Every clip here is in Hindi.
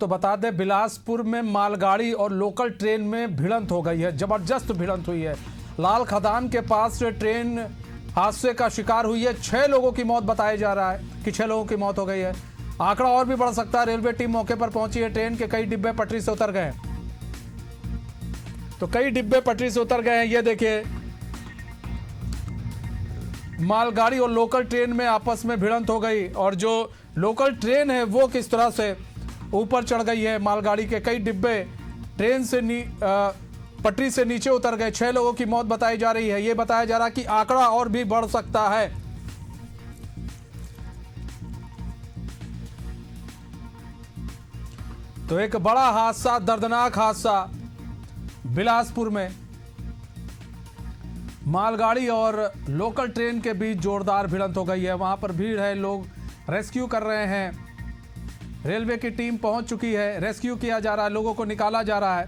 तो बता दें, बिलासपुर में मालगाड़ी और लोकल ट्रेन में भिड़ंत हो गई है। जबरदस्त भिड़ंत हुई है। लाल खदान के पास ट्रेन हादसे का शिकार हुई है। 6 लोगों की मौत बताया जा रहा है कि 6 लोगों की मौत हो गई है। आंकड़ा और भी बढ़ सकता है। रेलवे टीम मौके पर पहुंची है। ट्रेन के कई डिब्बे पटरी से उतर गए, तो कई डिब्बे पटरी से उतर गए हैं। ये देखिए, मालगाड़ी और लोकल ट्रेन में आपस में भिड़ंत हो गई, और जो लोकल ट्रेन है वो किस तरह से ऊपर चढ़ गई है। मालगाड़ी के कई डिब्बे ट्रेन से पटरी से नीचे उतर गए। 6 लोगों की मौत बताई जा रही है। ये बताया जा रहा है कि आंकड़ा और भी बढ़ सकता है। तो एक बड़ा हादसा, दर्दनाक हादसा बिलासपुर में। मालगाड़ी और लोकल ट्रेन के बीच जोरदार भिड़ंत हो गई है। वहां पर भीड़ है, लोग रेस्क्यू कर रहे हैं। रेलवे की टीम पहुंच चुकी है। रेस्क्यू किया जा रहा है, लोगों को निकाला जा रहा है।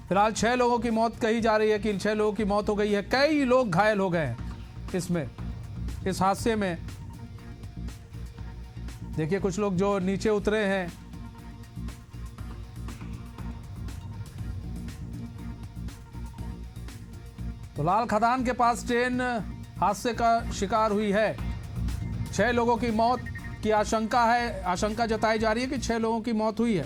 फिलहाल 6 लोगों की मौत कही जा रही है कि 6 लोगों की मौत हो गई है। कई लोग घायल हो गए हैं इस हादसे में। देखिए, कुछ लोग जो नीचे उतरे हैं। तो लाल खदान के पास ट्रेन हादसे का शिकार हुई है। 6 लोगों की मौत की आशंका जताई जा रही है कि 6 लोगों की मौत हुई है।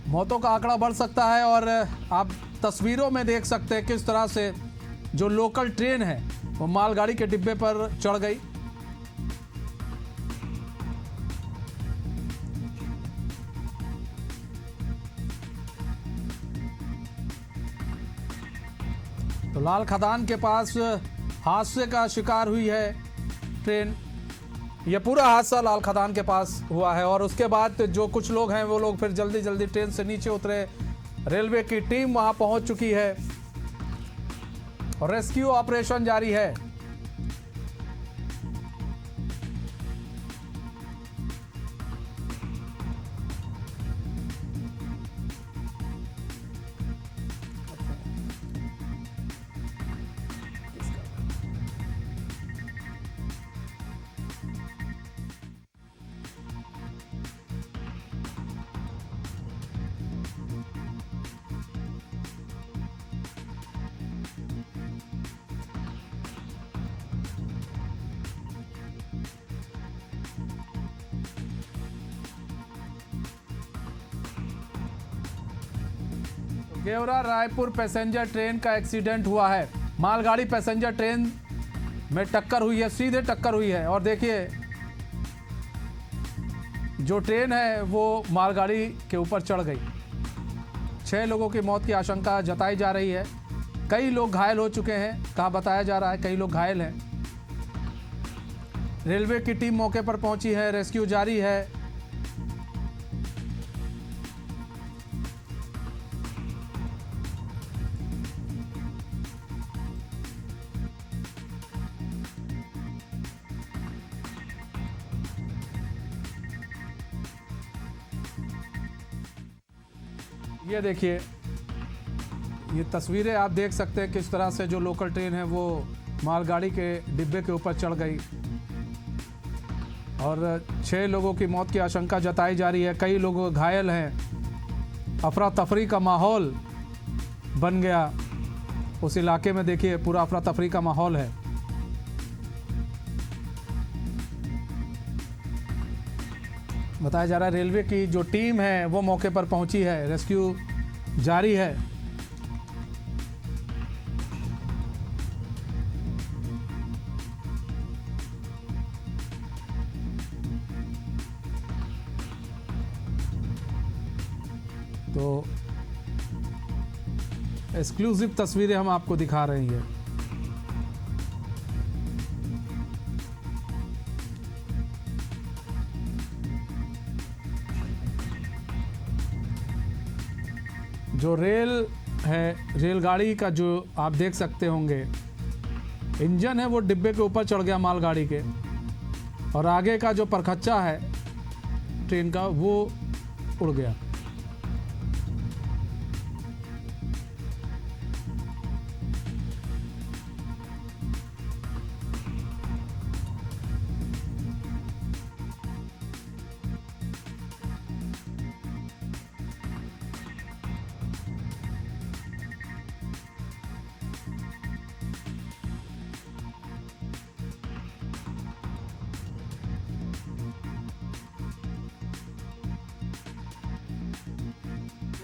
मौतों का आंकड़ा बढ़ सकता है, और आप तस्वीरों में देख सकते हैं किस तरह से जो लोकल ट्रेन है वो मालगाड़ी के डिब्बे पर चढ़ गई। तो लाल खदान के पास हादसे का शिकार हुई है ट्रेन। यह पूरा हादसा लाल खदान के पास हुआ है, और उसके बाद जो कुछ लोग हैं वो लोग फिर जल्दी जल्दी ट्रेन से नीचे उतरे। रेलवे की टीम वहां पहुंच चुकी है और रेस्क्यू ऑपरेशन जारी है। गेवरा रायपुर पैसेंजर ट्रेन का एक्सीडेंट हुआ है। मालगाड़ी पैसेंजर ट्रेन में टक्कर हुई है, सीधे टक्कर हुई है। और देखिए, जो ट्रेन है वो मालगाड़ी के ऊपर चढ़ गई। 6 लोगों की मौत की आशंका जताई जा रही है। कई लोग घायल हो चुके हैं, कहा बताया जा रहा है कई लोग घायल हैं। रेलवे की टीम मौके पर पहुंची है, रेस्क्यू जारी है। ये देखिए, ये तस्वीरें आप देख सकते हैं किस तरह से जो लोकल ट्रेन है वो मालगाड़ी के डिब्बे के ऊपर चढ़ गई, और 6 लोगों की मौत की आशंका जताई जा रही है। कई लोग घायल हैं। अफरा तफरी का माहौल बन गया उस इलाके में। देखिए, पूरा अफरा तफरी का माहौल है। बताया जा रहा है रेलवे की जो टीम है वो मौके पर पहुंची है, रेस्क्यू जारी है। तो एक्सक्लूसिव तस्वीरें हम आपको दिखा रहे हैं। जो रेल है, रेलगाड़ी का जो आप देख सकते होंगे, इंजन है वो डिब्बे के ऊपर चढ़ गया मालगाड़ी के, और आगे का जो परखच्चा है ट्रेन का वो उड़ गया।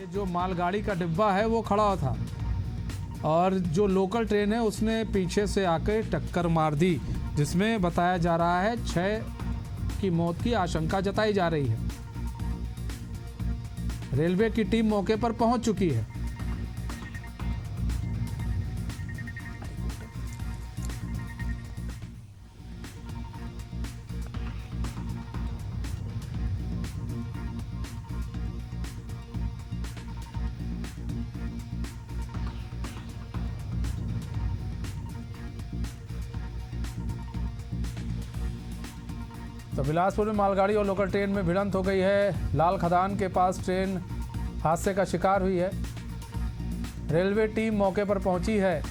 जो मालगाड़ी का डिब्बा है वो खड़ा था और जो लोकल ट्रेन है उसने पीछे से आकर टक्कर मार दी, जिसमें बताया जा रहा है 6 की मौत की आशंका जताई जा रही है। रेलवे की टीम मौके पर पहुंच चुकी है। तो बिलासपुर में मालगाड़ी और लोकल ट्रेन में भिड़ंत हो गई है। लाल खदान के पास ट्रेन हादसे का शिकार हुई है। रेलवे टीम मौके पर पहुंची है।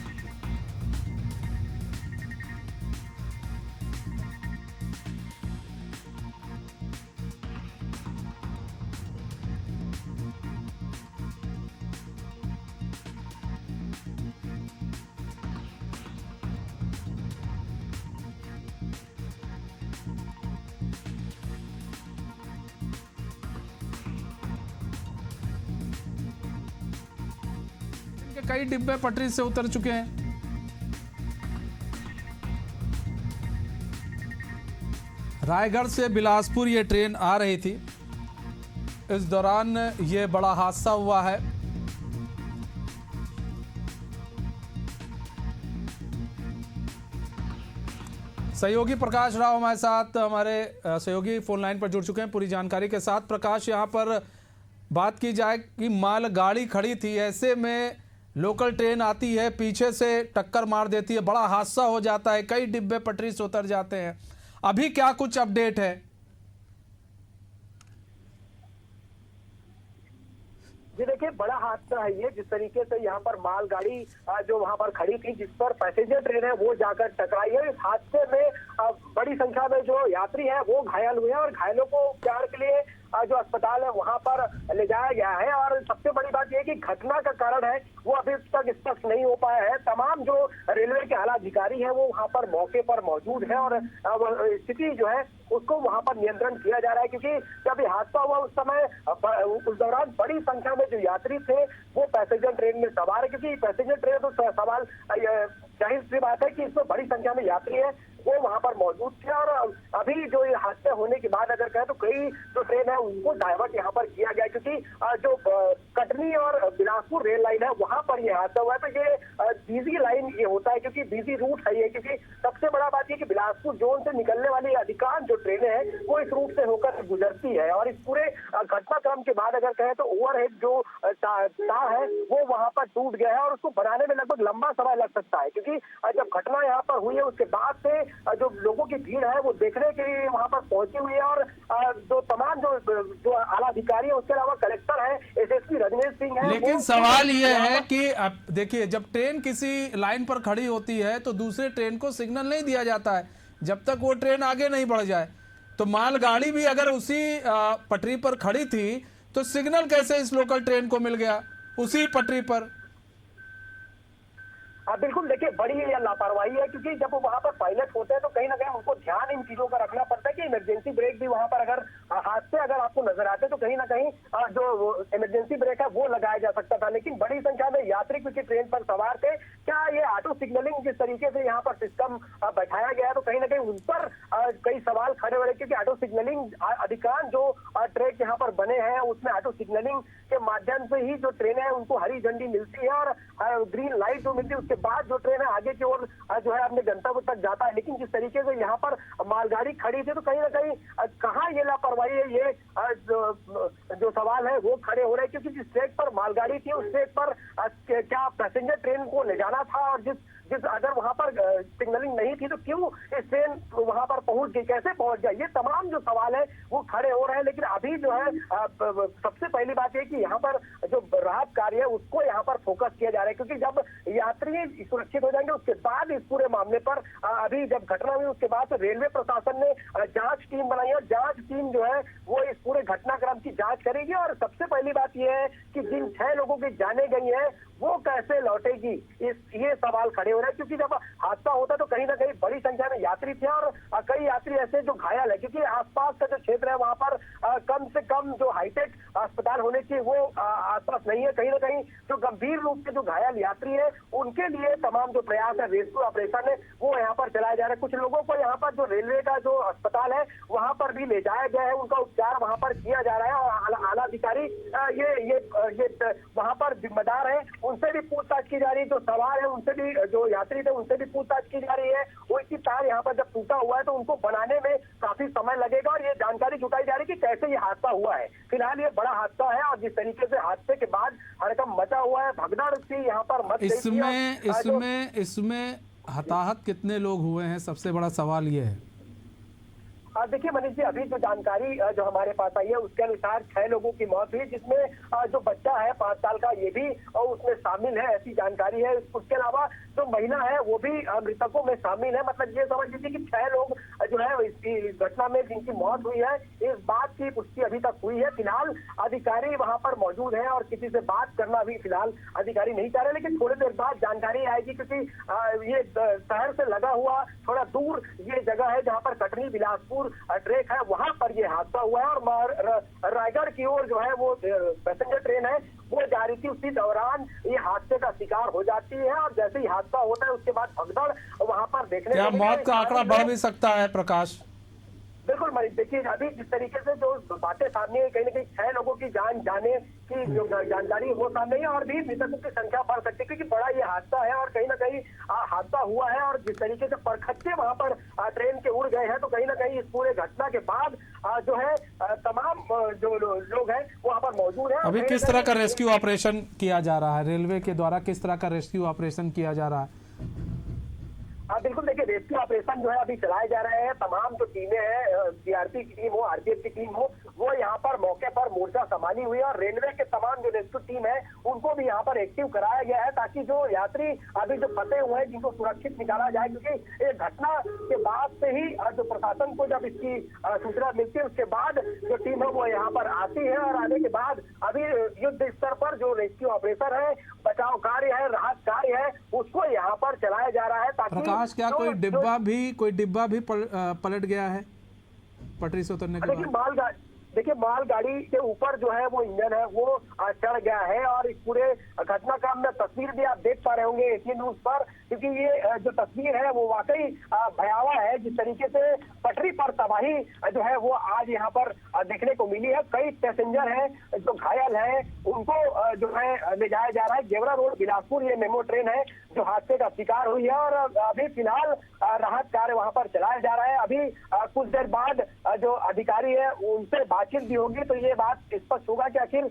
कई डिब्बे पटरी से उतर चुके हैं। रायगढ़ से बिलासपुर ये ट्रेन आ रही थी। इस दौरान ये बड़ा हादसा हुआ है। सहयोगी प्रकाश राव हमारे साथ, हमारे सहयोगी फोन लाइन पर जुड़ चुके हैं पूरी जानकारी के साथ। प्रकाश, यहाँ पर बात की जाए कि मालगाड़ी खड़ी थी, ऐसे में लोकल ट्रेन आती है, पीछे से टक्कर मार देती है, बड़ा हादसा हो जाता है, कई डिब्बे पटरी से उतर जाते हैं। अभी क्या कुछ अपडेट है? जी देखिए, बड़ा हादसा है ये। जिस तरीके से यहाँ पर मालगाड़ी जो वहाँ पर खड़ी थी, जिस पर पैसेंजर ट्रेन है, वो जाकर टकराई है। इस हादसे में बड़ी संख्या में जो यात्री है वो घायल हुए हैं और घायलों को उपचार के लिए जो अस्पताल है वहां पर ले जाया गया है। और सबसे बड़ी बात यह कि घटना का कारण है वो अभी तक स्पष्ट नहीं हो पाया है। तमाम जो रेलवे के आला अधिकारी हैं वो वहां पर मौके पर मौजूद है और स्थिति जो है उसको वहां पर नियंत्रण किया जा रहा है, क्योंकि जब ये हादसा हुआ उस समय उस दौरान बड़ी संख्या में जो यात्री थे वो पैसेंजर ट्रेन में सवार है। क्योंकि पैसेंजर ट्रेन तो सवाल जाहिर सी बात है कि इसमें बड़ी संख्या में यात्री है वो वहां पर मौजूद थे। और अभी जो ये हादसे होने के बाद अगर कहें तो कई जो ट्रेन है उनको डाइवर्ट यहाँ पर किया गया, क्योंकि जो कटनी और बिलासपुर रेल लाइन है वहां पर ये हादसा हुआ है। तो ये बिजी लाइन ये होता है, क्योंकि बिजी रूट है ये। क्योंकि सबसे बड़ा बात ये कि बिलासपुर जोन से निकलने वाली अधिकांश जो ट्रेनें हैं वो इस रूट से होकर गुजरती है। और इस पूरे घटनाक्रम के बाद अगर कहें तो ओवरहेड जो तार है वो वहां पर टूट गया है और उसको बनाने में लगभग लंबा समय लग सकता है, क्योंकि जब घटना यहाँ पर हुई है उसके बाद से जो लोगों की भीड़ है वो देखने के लिए वहां पर पहुंची हुई है। और जो तमाम जो आला अधिकारी है, उसके अलावा कलेक्टर है एसएसपी रजनीश सिंह है। लेकिन सवाल यह है कि अब देखिए, जब ट्रेन किसी लाइन पर खड़ी होती है तो दूसरे ट्रेन को सिग्नल नहीं दिया जाता है जब तक वो ट्रेन आगे नहीं बढ़ जाए। तो मालगाड़ी भी अगर उसी पटरी पर खड़ी थी तो सिग्नल कैसे इस लोकल ट्रेन को मिल गया उसी पटरी पर? बिल्कुल, देखिए बड़ी ये लापरवाही है, क्योंकि जब वो वहां पर पायलट होते हैं तो कहीं ना कहीं उनको ध्यान इन चीजों का रखना पड़ता है कि इमरजेंसी ब्रेक भी वहां पर अगर हादसे अगर आपको नजर आते तो कहीं ना कहीं जो इमरजेंसी ब्रेक है वो लगाया जा सकता था। लेकिन बड़ी संख्या में यात्री क्योंकि ट्रेन पर सवार थे, क्या ये ऑटो सिग्नलिंग जिस तरीके से यहाँ पर सिस्टम बैठाया गया है तो कहीं ना कहीं उन पर कई सवाल खड़े हो रहे, क्योंकि ऑटो सिग्नलिंग अधिकांश जो ट्रैक यहाँ पर बने हैं उसमें ऑटो सिग्नलिंग के माध्यम से ही जो ट्रेन है उनको हरी झंडी मिलती है और ग्रीन लाइट जो मिलती है उसके बाद जो ट्रेन है आगे की ओर जो है अपने गंतव्य तक जाता है। लेकिन जिस तरीके से यहाँ पर मालगाड़ी खड़ी थी तो कहीं ना कहीं कहाँ ये लापरवाही है, ये जो सवाल है वो खड़े हो रहे हैं। क्योंकि जिस ट्रैक पर मालगाड़ी थी उस ट्रैक पर क्या पैसेंजर ट्रेन को ले जाना था, और जिस अगर वहां पर सिग्नलिंग नहीं थी तो क्यों इस ट्रेन वहां पर पहुंच गई, कैसे पहुंच गई, ये तमाम जो सवाल है वो खड़े हो रहे हैं। लेकिन अभी जो है सबसे पहली बात है कि यहाँ पर जो राहत कार्य है उसको यहाँ पर फोकस किया जा रहा है, क्योंकि जब यात्री सुरक्षित हो जाएंगे उसके बाद इस पूरे मामले पर अभी जब घटना हुई उसके बाद तो रेलवे प्रशासन ने जांच टीम बनाई और जांच टीम जो है वो इस पूरे घटनाक्रम की जांच करेगी। और सबसे पहली बात यह है कि जिन 6 लोगों की जाने गई है वो कैसे लौटेगी, ये सवाल खड़े हो रहे हैं। क्योंकि जब हादसा होता तो कहीं ना कहीं बड़ी संख्या में यात्री थे और कई यात्री ऐसे जो घायल है, क्योंकि आसपास का जो क्षेत्र है वहां पर कम से कम जो हाईटेक अस्पताल होने की वो आसपास नहीं है। कहीं ना कहीं जो गंभीर रूप से जो घायल यात्री है उनके लिए तमाम जो प्रयास है, रेस्क्यू ऑपरेशन है, वो यहाँ पर चलाया जा रहा है। कुछ लोगों को यहाँ पर जो रेलवे का जो अस्पताल है वहां पर भी ले जाया गया है, उनका उपचार वहां पर किया जा रहा है। और आला अधिकारी ये वहां पर जिम्मेदार है, उनसे भी पूछताछ की जा रही है। जो सवार है उनसे भी, जो यात्री थे उनसे भी पूछताछ की जा रही है। वो इसकी तार यहाँ पर जब टूटा हुआ है तो उनको बनाने में काफी समय लगेगा और ये जानकारी जुटाई जा रही है कि कैसे ये हादसा हुआ है। फिलहाल ये बड़ा हादसा है और जिस तरीके से हादसे के बाद हड़कंप मचा हुआ है, भगदड़ सी यहाँ पर मच गई थी। इसमें हताहत कितने लोग हुए हैं, सबसे बड़ा सवाल ये है। देखिए मनीष जी, अभी जो जानकारी जो हमारे पास आई है उसके अनुसार 6 लोगों की मौत हुई, जिसमें जो बच्चा है 5 साल का ये भी उसमें शामिल है, ऐसी जानकारी है। उसके अलावा जो महिला है वो भी मृतकों में शामिल है। मतलब ये समझ लीजिए कि 6 लोग जो है इस घटना में जिनकी मौत हुई है, इस बात की पुष्टि अभी तक हुई है। फिलहाल अधिकारी वहां पर मौजूद है और किसी से बात करना अभी फिलहाल अधिकारी नहीं चाह रहे, लेकिन थोड़ी देर बाद जानकारी आएगी, क्योंकि ये शहर से लगा हुआ थोड़ा दूर ये जगह है जहाँ पर कटनी बिलासपुर ट्रैक है, वहां पर ये हादसा हुआ है। और रायगढ़ की ओर जो है वो पैसेंजर ट्रेन है वो जा रही थी, उसी दौरान ये हादसे का शिकार हो जाती है। और जैसे ही हादसा होता है उसके बाद भगदड़ वहां पर देखने क्या मौत का आंकड़ा बढ़ भी सकता है प्रकाश? बिल्कुल मनीष, देखिए अभी जिस तरीके से जो बातें सामने आई, कहीं ना कहीं 6 लोगों की जान जाने की जो जानकारी वो सामने है और भी मृतकों की संख्या बढ़ सकती है, क्योंकि बड़ा ये हादसा है और कहीं ना कहीं हादसा हुआ है। और जिस तरीके से परखच्चे वहां पर ट्रेन के उड़ गए हैं, तो कहीं ना कहीं इस पूरे घटना के बाद जो है तमाम जो लोग हैं वहां पर मौजूद है। अभी किस तरह का रेस्क्यू ऑपरेशन किया जा रहा है, रेलवे के द्वारा किस तरह का रेस्क्यू ऑपरेशन किया जा रहा है? बिल्कुल, देखिए रेस्क्यू ऑपरेशन जो है अभी चलाए जा रहे हैं। तमाम जो टीमें हैं, सीआरपी की टीम हो, आरपीएफ की टीम हो, वो यहाँ पर मौके पर मोर्चा संभाली हुई है। और रेलवे के तमाम जो रेस्क्यू टीम है उनको भी यहाँ पर एक्टिव कराया गया है, ताकि जो यात्री अभी जो फंसे हुए हैं जिनको सुरक्षित निकाला जाए। क्योंकि एक घटना के बाद से ही जो प्रशासन को जब इसकी सूचना मिलती है, उसके बाद जो टीम है वो यहाँ पर आती है। और आने के बाद अभी युद्ध स्तर पर जो रेस्क्यू ऑपरेशन है, बचाव कार्य है, राहत कार्य है, उसको यहाँ पर चलाया जा रहा है। ताकि क्या कोई डिब्बा भी पलट गया है पटरी से उतरने के बाद? देखिए मालगाड़ी के ऊपर जो है वो इंजन है वो चढ़ गया है। और इस पूरे घटना का में तस्वीर भी आप देख पा रहे होंगे एटीएन न्यूज पर, क्योंकि ये जो तस्वीर है वो वाकई भयावह है। जिस तरीके से पटरी पर तबाही जो है वो आज यहाँ पर देखने को मिली है। कई पैसेंजर हैं जो घायल हैं, उनको जो है ले जाया जा रहा है। गेवरा रोड बिलासपुर ये मेमो ट्रेन है जो हादसे का शिकार हुई है। और अभी फिलहाल राहत कार्य वहां पर चलाया जा रहा है। अभी कुछ देर बाद जो अधिकारी है उनसे बातचीत भी होगी, तो ये बात स्पष्ट होगा कि आखिर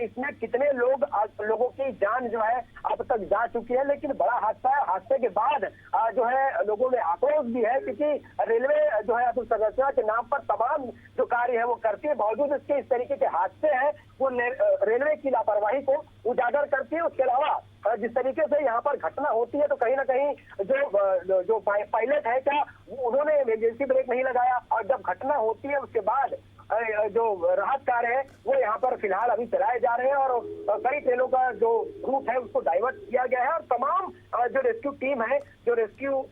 इसमें कितने लोगों की जान जो है अब तक जा चुकी है। लेकिन बड़ा हादसा है, हादसे के बाद जो है लोगों में आक्रोश भी है, क्योंकि रेलवे जो है अतुल संरचना के नाम पर तमाम जो कार्य है वो करती है, बावजूद इसके इस तरीके के हादसे हैं वो रेलवे की लापरवाही को उजागर करती है। उसके अलावा जिस तरीके से यहाँ पर घटना होती है, तो कहीं ना कहीं जो पायलट है क्या उन्होंने इमरजेंसी ब्रेक नहीं लगाया। और जब घटना होती है उसके बाद जो राहत कार्य है वो यहाँ पर फिलहाल अभी चलाए जा रहे हैं। और कई ट्रेनों का जो रूट है उसको डाइवर्ट किया गया है। और तमाम जो रेस्क्यू टीम है, जो रेस्क्यू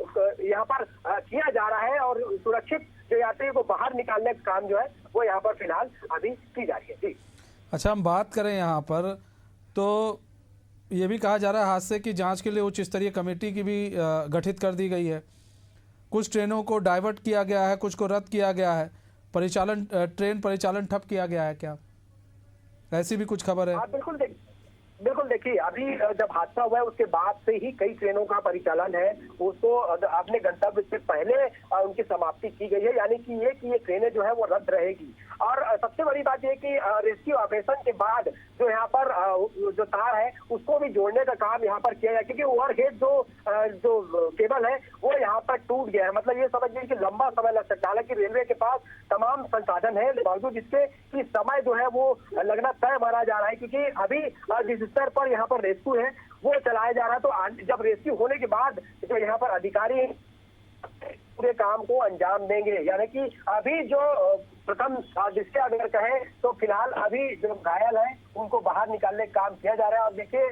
यहाँ पर किया जा रहा है और सुरक्षित जो यात्री को बाहर निकालने का काम जो है वो यहाँ पर फिलहाल अभी की जा रही है। जी अच्छा, हम बात करें यहाँ पर तो ये भी कहा जा रहा है हादसे की जांच के लिए उच्च स्तरीय कमेटी की भी गठित कर दी गई है। कुछ ट्रेनों को डाइवर्ट किया गया है, कुछ को रद्द किया गया है, ट्रेन परिचालन ठप किया गया है, क्या ऐसी भी कुछ खबर है? बिल्कुल देखिए, अभी जब हादसा हुआ है उसके बाद से ही कई ट्रेनों का परिचालन है उसको अपने गंतव्य से पहले उनकी समाप्ति की गई है। यानी कि ये ट्रेनें जो है वो रद्द रहेगी। और सबसे बड़ी बात यह कि रेस्क्यू ऑपरेशन के बाद जो यहाँ पर जो तार है उसको भी जोड़ने का काम यहाँ पर किया गया, क्योंकि ओवरहेड जो केबल है वो यहाँ पर टूट गया है। मतलब ये समझ लीजिए कि लंबा समय लग सकता है। हालांकि रेलवे के पास तमाम संसाधन है, बावजूद इसके कि समय जो है वो लगना तय माना जा रहा है, क्योंकि अभी जिस स्तर पर यहाँ पर रेस्क्यू है वो चलाया जा रहा है। तो जब रेस्क्यू होने के बाद जो यहाँ पर अधिकारी पूरे काम को अंजाम देंगे। यानी कि अभी जो प्रथम दृष्टया अगर कहें तो फिलहाल अभी जो घायल है उनको बाहर निकालने का काम किया जा रहा है। और देखिए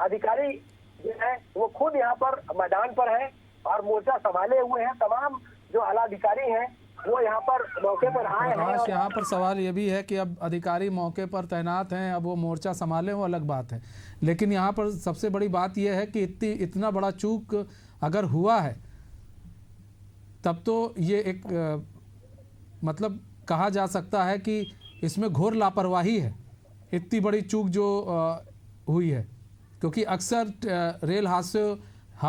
अधिकारी जो है वो खुद यहाँ पर मैदान पर है और मोर्चा संभाले हुए हैं। तमाम जो आला अधिकारी हैं वो यहाँ पर मौके पर आए हैं। प्रकाश, और यहाँ पर सवाल ये भी है कि अब अधिकारी मौके पर तैनात हैं, अब वो मोर्चा संभालें वो अलग बात है, लेकिन यहाँ पर सबसे बड़ी बात यह है कि इतना बड़ा चूक अगर हुआ है तब तो ये एक मतलब कहा जा सकता है कि इसमें घोर लापरवाही है, इतनी बड़ी चूक जो हुई है, क्योंकि अक्सर रेल हादसे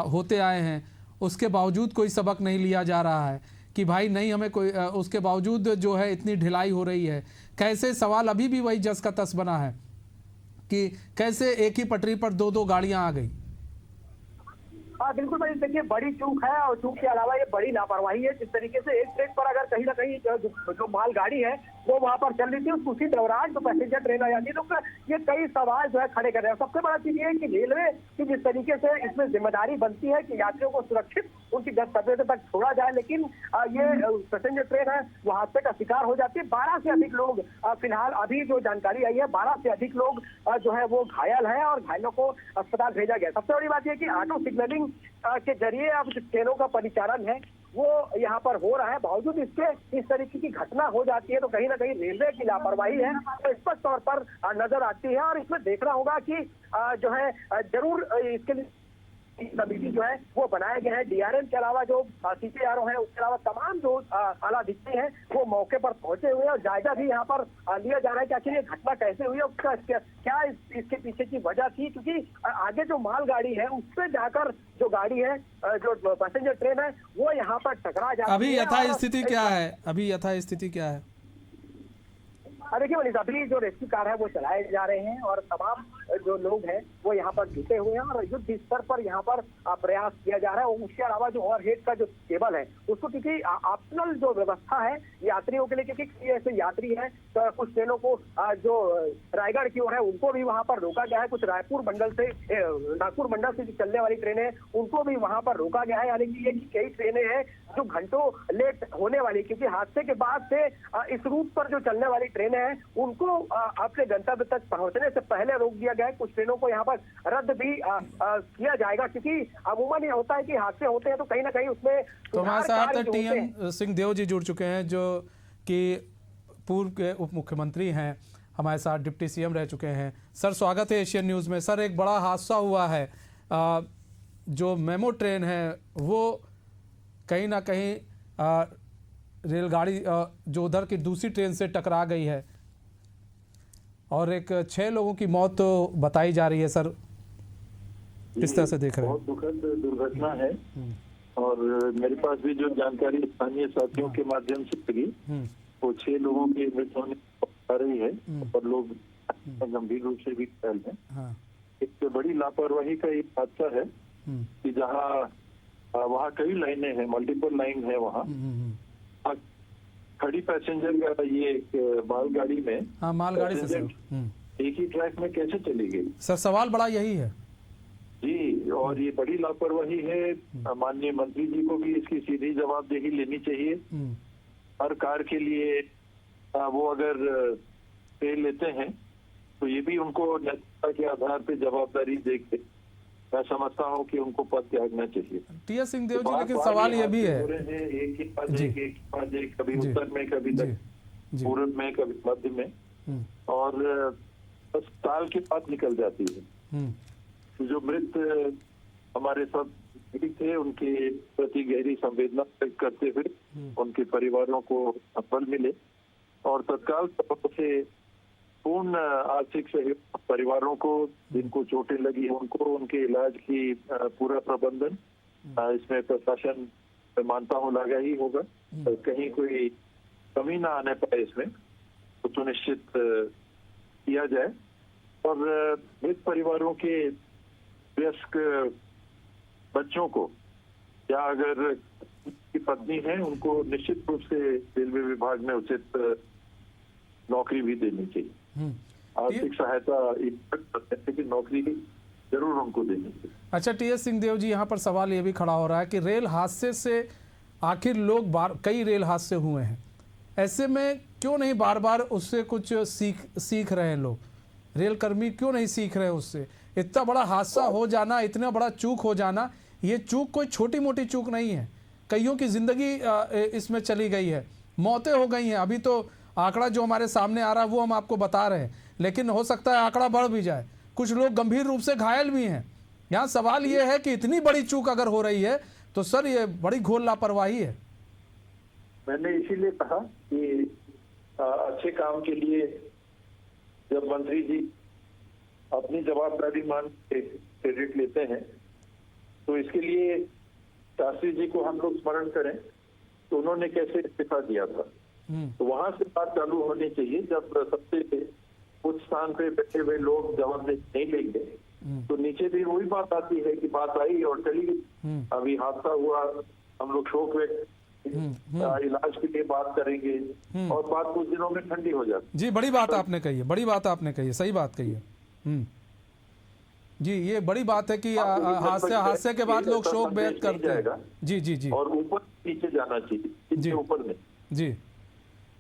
होते आए हैं, उसके बावजूद कोई सबक नहीं लिया जा रहा है कि भाई नहीं हमें कोई, उसके बावजूद जो है इतनी ढिलाई हो रही है। कैसे सवाल अभी भी वही जस का तस बना है कि कैसे एक ही पटरी पर दो दो गाड़ियां आ गई। हाँ बिल्कुल भाई, देखिए बड़ी चूक है और चूक के अलावा ये बड़ी लापरवाही है। जिस तरीके से एक ट्रेन पर अगर कहीं ना कहीं जो मालगाड़ी है वो वहां पर चल रही थी, उसी दौरान जो पैसेंजर ट्रेन आ जाती है, तो ये कई सवाल जो है खड़े कर रहे हैं। सबसे बड़ा चीज ये है कि रेलवे की जिस तरीके से इसमें जिम्मेदारी बनती है कि यात्रियों को सुरक्षित उनकी गंतव्य तक छोड़ा जाए, लेकिन ये पैसेंजर ट्रेन है वो हादसे का शिकार हो जाती है। 12 से अधिक लोग, फिलहाल अभी जो जानकारी आई है 12 से अधिक लोग जो है वो घायल हैं और घायलों को अस्पताल भेजा गया। सबसे बड़ी बात यह कि ऑटो सिग्नलिंग के जरिए अब जो ट्रेनों का परिचालन है वो यहाँ पर हो रहा है, बावजूद इसके इस तरीके की घटना हो जाती है तो कहीं ना कहीं रेलवे की लापरवाही है तो स्पष्ट तौर पर नजर आती है। और इसमें देखना होगा कि जो है जरूर इसके लिए कमेटी जो है वो बनाए गए हैं। डीआरएम के अलावा जो सीपीआरओ है, उसके अलावा तमाम जो आला अधिकारी हैं वो मौके पर पहुंचे हुए हैं और जायजा भी यहाँ पर लिया जा रहा है कि आखिर ये घटना कैसे हुई और क्या इसके पीछे की वजह थी, क्योंकि आगे जो मालगाड़ी है उससे जाकर जो गाड़ी है, जो पैसेंजर ट्रेन है वो यहाँ पर टकरा जाती है। अभी यथास्थिति क्या है? अभी यथास्थिति क्या है? देखिए मनीष, अभी जो रेस्क्यू कार है वो चलाए जा रहे हैं और तमाम जो लोग हैं वो यहाँ पर जुटे हुए हैं और युद्ध स्तर पर यहाँ पर प्रयास किया जा रहा है। उसके अलावा जो ओवरहेड का जो केबल है उसको, क्योंकि ऑप्शनल जो व्यवस्था है यात्रियों के लिए, क्योंकि ऐसे यात्री हैं तो कुछ ट्रेनों को जो रायगढ़ की ओर है उनको भी वहाँ पर रोका गया है, कुछ रायपुर मंडल से नागपुर मंडल से चलने वाली ट्रेनें उनको भी वहाँ पर रोका गया है। यानी कि ये कई ट्रेनें हैं जो घंटों लेट होने वाली, क्योंकि हादसे के बाद से इस रूट पर जो चलने वाली ट्रेनें हैं उनको अपने गंतव्य तक पहुंचने से पहले रोक दिया गया है। कुछ ट्रेनों को यहाँ पर रद्द भी किया जाएगा, क्योंकि अमूमन ये होता है कि हादसे होते हैं तो कहीं ना कहीं उसमें तो हमारे साथ टीएम सिंह देव जी जुड़ चुके हैं, जो कि पूर्व के उप मुख्यमंत्री हैं, हमारे साथ डिप्टी सीएम रह चुके हैं। सर स्वागत है एशियन न्यूज़ में। सर एक बड़ा हादसा हुआ है, जो मेमो ट्रेन है वो कहीं ना कहीं रेलगाड़ी जो उधर की दूसरी ट्रेन से टकरा गई है और एक 6 लोगों की मौत तो बताई जा रही है। सर किस तरह से देख रहे हैं? बहुत दुखद दुर्घटना है और मेरे पास भी जो जानकारी स्थानीय साथियों के माध्यम से लगी वो 6 लोगों की मृत्यु होने आ रही है और लोग गंभीर रूप से भी घायल हैं। एक बड़ी लापरवाही का एक हादसा है कि जहाँ वहाँ कई लाइनें हैं, मल्टीपल लाइन है वहाँ खड़ी पैसेंजर का ये मालगाड़ी में, हाँ मालगाड़ी से सर एक ही ट्रैक में कैसे चली गई? सर सवाल बड़ा यही है जी, और ये बड़ी लापरवाही है। माननीय मंत्री जी को भी इसकी सीधी जवाबदेही लेनी चाहिए। हर कार के लिए वो अगर पे लेते हैं तो ये भी उनको नैतिकता के आधार पे जवाबदारी देके मैं समझता हूँ कि उनको पद त्यागना चाहिए। टी.एस. सिंहदेव जी, लेकिन सवाल ये भी है एक ही बाद एक, कभी उत्तर में, कभी पूर्व में, कभी मध्य में, और बस ताल के बाद निकल जाती है। जो मृत हमारे सब थे उनके प्रति गहरी संवेदना व्यक्त करते हुए उनके परिवारों को बल मिले और तत्काल तौर से पूर्ण आर्थिक सहयोग परिवारों को, जिनको चोटें लगी उनको, उनके इलाज की पूरा प्रबंधन इसमें प्रशासन मानता हूँ लगा ही होगा। कहीं कोई कमी ना आने पाए इसमें तो सुनिश्चित किया जाए और मृत परिवारों के वयस्क बच्चों को या अगर की पत्नी है उनको निश्चित रूप से रेलवे विभाग में उचित नौकरी भी देनी चाहिए। आर्थिक सहायता की नौकरी जरूर उनको देनी चाहिए। अच्छा टी.एस. सिंहदेव जी, यहाँ पर सवाल ये भी खड़ा हो रहा है कि रेल हादसे से आखिर लोग कई रेल हादसे हुए हैं, ऐसे में क्यों नहीं बार बार उससे कुछ सीख रहे हैं लोग? रेल कर्मी क्यों नहीं सीख रहे हैं उससे? इतना बड़ा हादसा हो जाना, इतना बड़ा चूक हो जाना, ये चूक कोई छोटी मोटी चूक नहीं है, कईयों की जिंदगी इसमें चली गई है। मौतें हो गई हैं। अभी तो आंकड़ा जो हमारे सामने आ रहा है वो हम आपको बता रहे हैं, लेकिन हो सकता है आंकड़ा बढ़ भी जाए। कुछ लोग गंभीर रूप से घायल भी हैं। यहाँ सवाल ये है कि इतनी बड़ी चूक अगर हो रही है तो सर ये बड़ी घोर लापरवाही है। मैंने इसीलिए कहा कि अच्छे काम के लिए जब मंत्री जी अपनी जवाबदारी मान के क्रेडिट लेते हैं तो इसके लिए शास्त्री जी को हम लोग स्मरण करें तो उन्होंने कैसे इस्तीफा दिया था। तो वहां से बात चालू होनी चाहिए। जब सबसे उच्च स्थान पे बैठे हुए लोग जवाबदेही नहीं लेंगे तो नीचे भी वही बात आती है कि बात आई और चली गई। अभी हादसा हुआ, हम लोग शोक व्यक्त इलाज के लिए बात करेंगे और बात कुछ दिनों में ठंडी हो जाती। जी बड़ी बात आपने कही है, बड़ी बात आपने कही है, सही बात कही है। जी ये बड़ी बात है कि हादसे के बाद लोग शोक व्यक्त करते हैं। जी जी जी। और ऊपर नीचे जाना चाहिए, जी ऊपर में। जी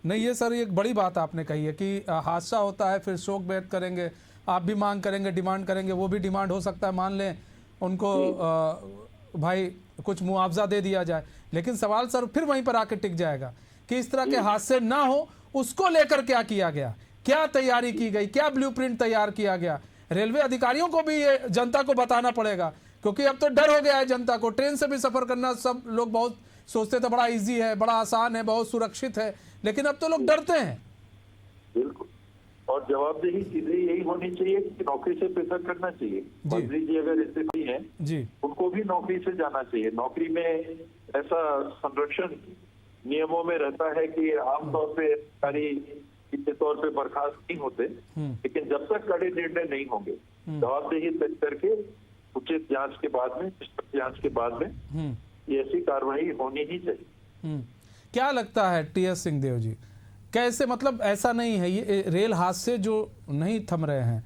नहीं ये सर एक बड़ी बात आपने कही है कि हादसा होता है फिर शोक व्यक्त करेंगे, आप भी मांग करेंगे, डिमांड करेंगे, वो भी डिमांड हो सकता है मान लें उनको भाई कुछ मुआवजा दे दिया जाए। लेकिन सवाल सर फिर वहीं पर आके टिक जाएगा कि इस तरह के हादसे ना हो उसको लेकर क्या किया गया, क्या तैयारी की गई, क्या ब्लूप्रिंट तैयार किया गया। रेलवे अधिकारियों को भी ये जनता को बताना पड़ेगा, क्योंकि अब तो डर हो गया है जनता को। ट्रेन से भी सफर करना सब लोग बहुत सोचते थे बड़ा इजी है, बड़ा आसान है, बहुत सुरक्षित है, लेकिन अब तो लोग डरते हैं। बिल्कुल, और जवाबदेही सीधे यही होनी चाहिए कि नौकरी से पृथक करना चाहिए। मंत्री जी अगर इस्तीफी हैं जी उनको भी नौकरी से जाना चाहिए। नौकरी में ऐसा संरक्षण नियमों में रहता है कि आमतौर पे अधिकारी के तौर पे बर्खास्त नहीं होते, लेकिन जब तक कड़े निर्णय नहीं होंगे जवाबदेही तय करके उचित जांच के बाद में, जांच के बाद में ये ऐसी कार्रवाई होनी ही चाहिए। क्या लगता है टीएस सिंहदेव जी, कैसे, मतलब ऐसा नहीं है ये रेल हादसे जो नहीं थम रहे हैं,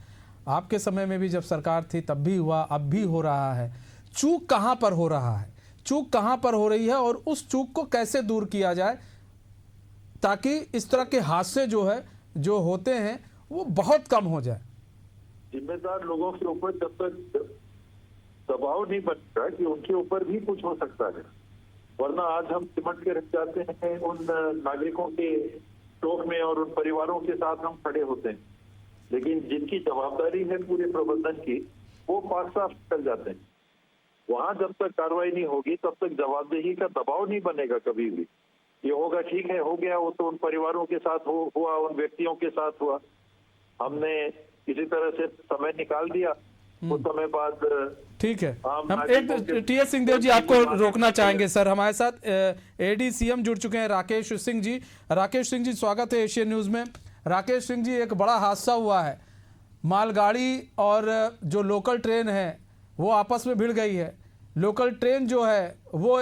आपके समय में भी जब सरकार थी तब भी हुआ, अब भी हो रहा है। चूक कहां पर हो रहा है, चूक कहां पर हो रही है और उस चूक को कैसे दूर किया जाए ताकि इस तरह के हादसे जो होते हैं वो बहुत कम हो जाए। जिम्मेदार लोगों के ऊपर जब तक दबाव नहीं बनता कि उनके ऊपर भी कुछ हो सकता है, वरना आज हम सिमट के रह जाते हैं उन नागरिकों के शोक में और उन परिवारों के साथ हम खड़े होते हैं, लेकिन जिनकी जवाबदारी है पूरे प्रबंधन की वो पास साफ चल जाते हैं। वहां जब तक कार्रवाई नहीं होगी तब तक जवाबदेही का दबाव नहीं बनेगा कभी भी। ये होगा ठीक है, हो गया, वो तो उन परिवारों के साथ हुआ, उन व्यक्तियों के साथ हुआ, हमने किसी तरह से समय निकाल दिया, कुछ समय बाद ठीक है। हम एक टीएस सिंहदेव जी आपको रोकना चाहेंगे सर, हमारे साथ एडीसीएम जुड़ चुके हैं राकेश सिंह जी। राकेश सिंह जी स्वागत है एशियन न्यूज में। राकेश सिंह जी, एक बड़ा हादसा हुआ है, मालगाड़ी और जो लोकल ट्रेन है वो आपस में भिड़ गई है। लोकल ट्रेन जो है वो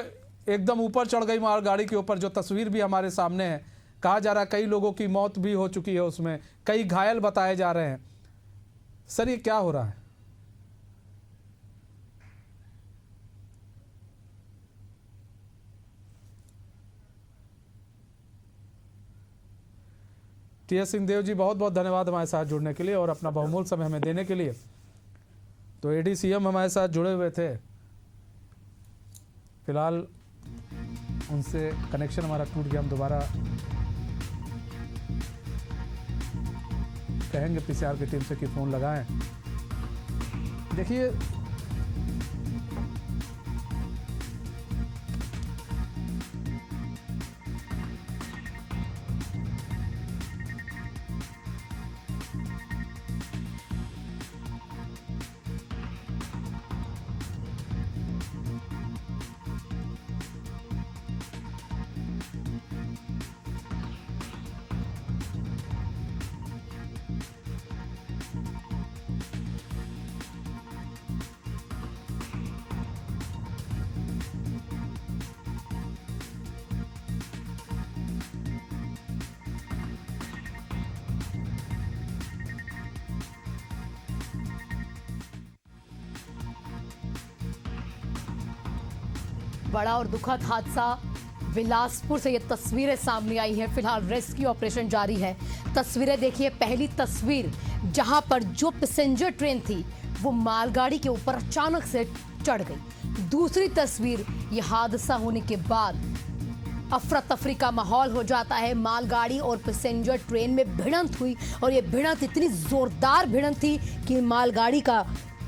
एकदम ऊपर चढ़ गई मालगाड़ी के ऊपर, जो तस्वीर भी हमारे सामने है। कहा जा रहा है कई लोगों की मौत भी हो चुकी है उसमें, कई घायल बताए जा रहे हैं। सर ये क्या हो रहा है? टीएस सिंहदेव जी बहुत बहुत धन्यवाद हमारे साथ जुड़ने के लिए और अपना बहुमूल्य समय हमें देने के लिए। तो एडीसीएम हमारे साथ जुड़े हुए थे, फिलहाल उनसे कनेक्शन हमारा टूट गया। हम दोबारा कहेंगे पीसीआर की टीम से कि फोन लगाएं। देखिए बड़ा और दुखद हादसा बिलासपुर से ये तस्वीरें सामने आई हैं। फिलहाल रेस्क्यू ऑपरेशन जारी है। तस्वीरें देखिए, पहली तस्वीर जहां पर जो पैसेंजर ट्रेन थी वो मालगाड़ी के ऊपर अचानक से चढ़ गई। दूसरी तस्वीर ये हादसा होने के बाद अफरा तफरी का माहौल हो जाता है। मालगाड़ी और पैसेंजर ट्रेन में भिड़ंत हुई और ये भिड़ंत इतनी जोरदार भिड़ंत थी कि मालगाड़ी का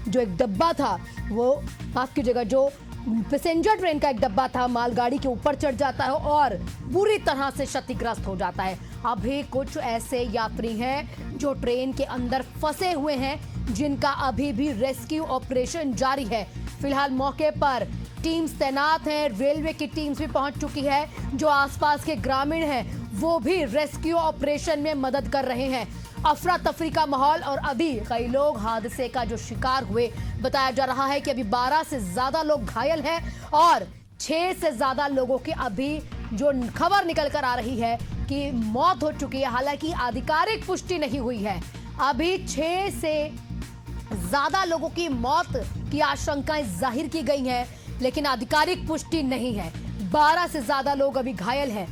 जो एक डब्बा था, वो माफ कीजिएगा, जो पैसेंजर ट्रेन का एक डब्बा था, मालगाड़ी के ऊपर चढ़ जाता है और बुरी तरह से क्षतिग्रस्त हो जाता है। अभी कुछ ऐसे यात्री हैं जो ट्रेन के अंदर फंसे हुए हैं, जिनका अभी भी रेस्क्यू ऑपरेशन जारी है। फिलहाल मौके पर टीम्स तैनात हैं, रेलवे की टीम्स भी पहुंच चुकी है। जो आसपास के ग्रामीण हैं वो भी रेस्क्यू ऑपरेशन में मदद कर रहे हैं। अफरा तफरी का माहौल और अभी कई लोग हादसे का जो शिकार हुए, बताया जा रहा है कि अभी 12 से ज्यादा लोग घायल हैं और 6 से ज्यादा लोगों की अभी जो खबर निकल कर आ रही है कि मौत हो चुकी है। हालांकि आधिकारिक पुष्टि नहीं हुई है। अभी 6 से ज्यादा लोगों की मौत की आशंकाएं जाहिर की गई हैं, लेकिन आधिकारिक पुष्टि नहीं है। 12 से ज्यादा लोग अभी घायल हैं।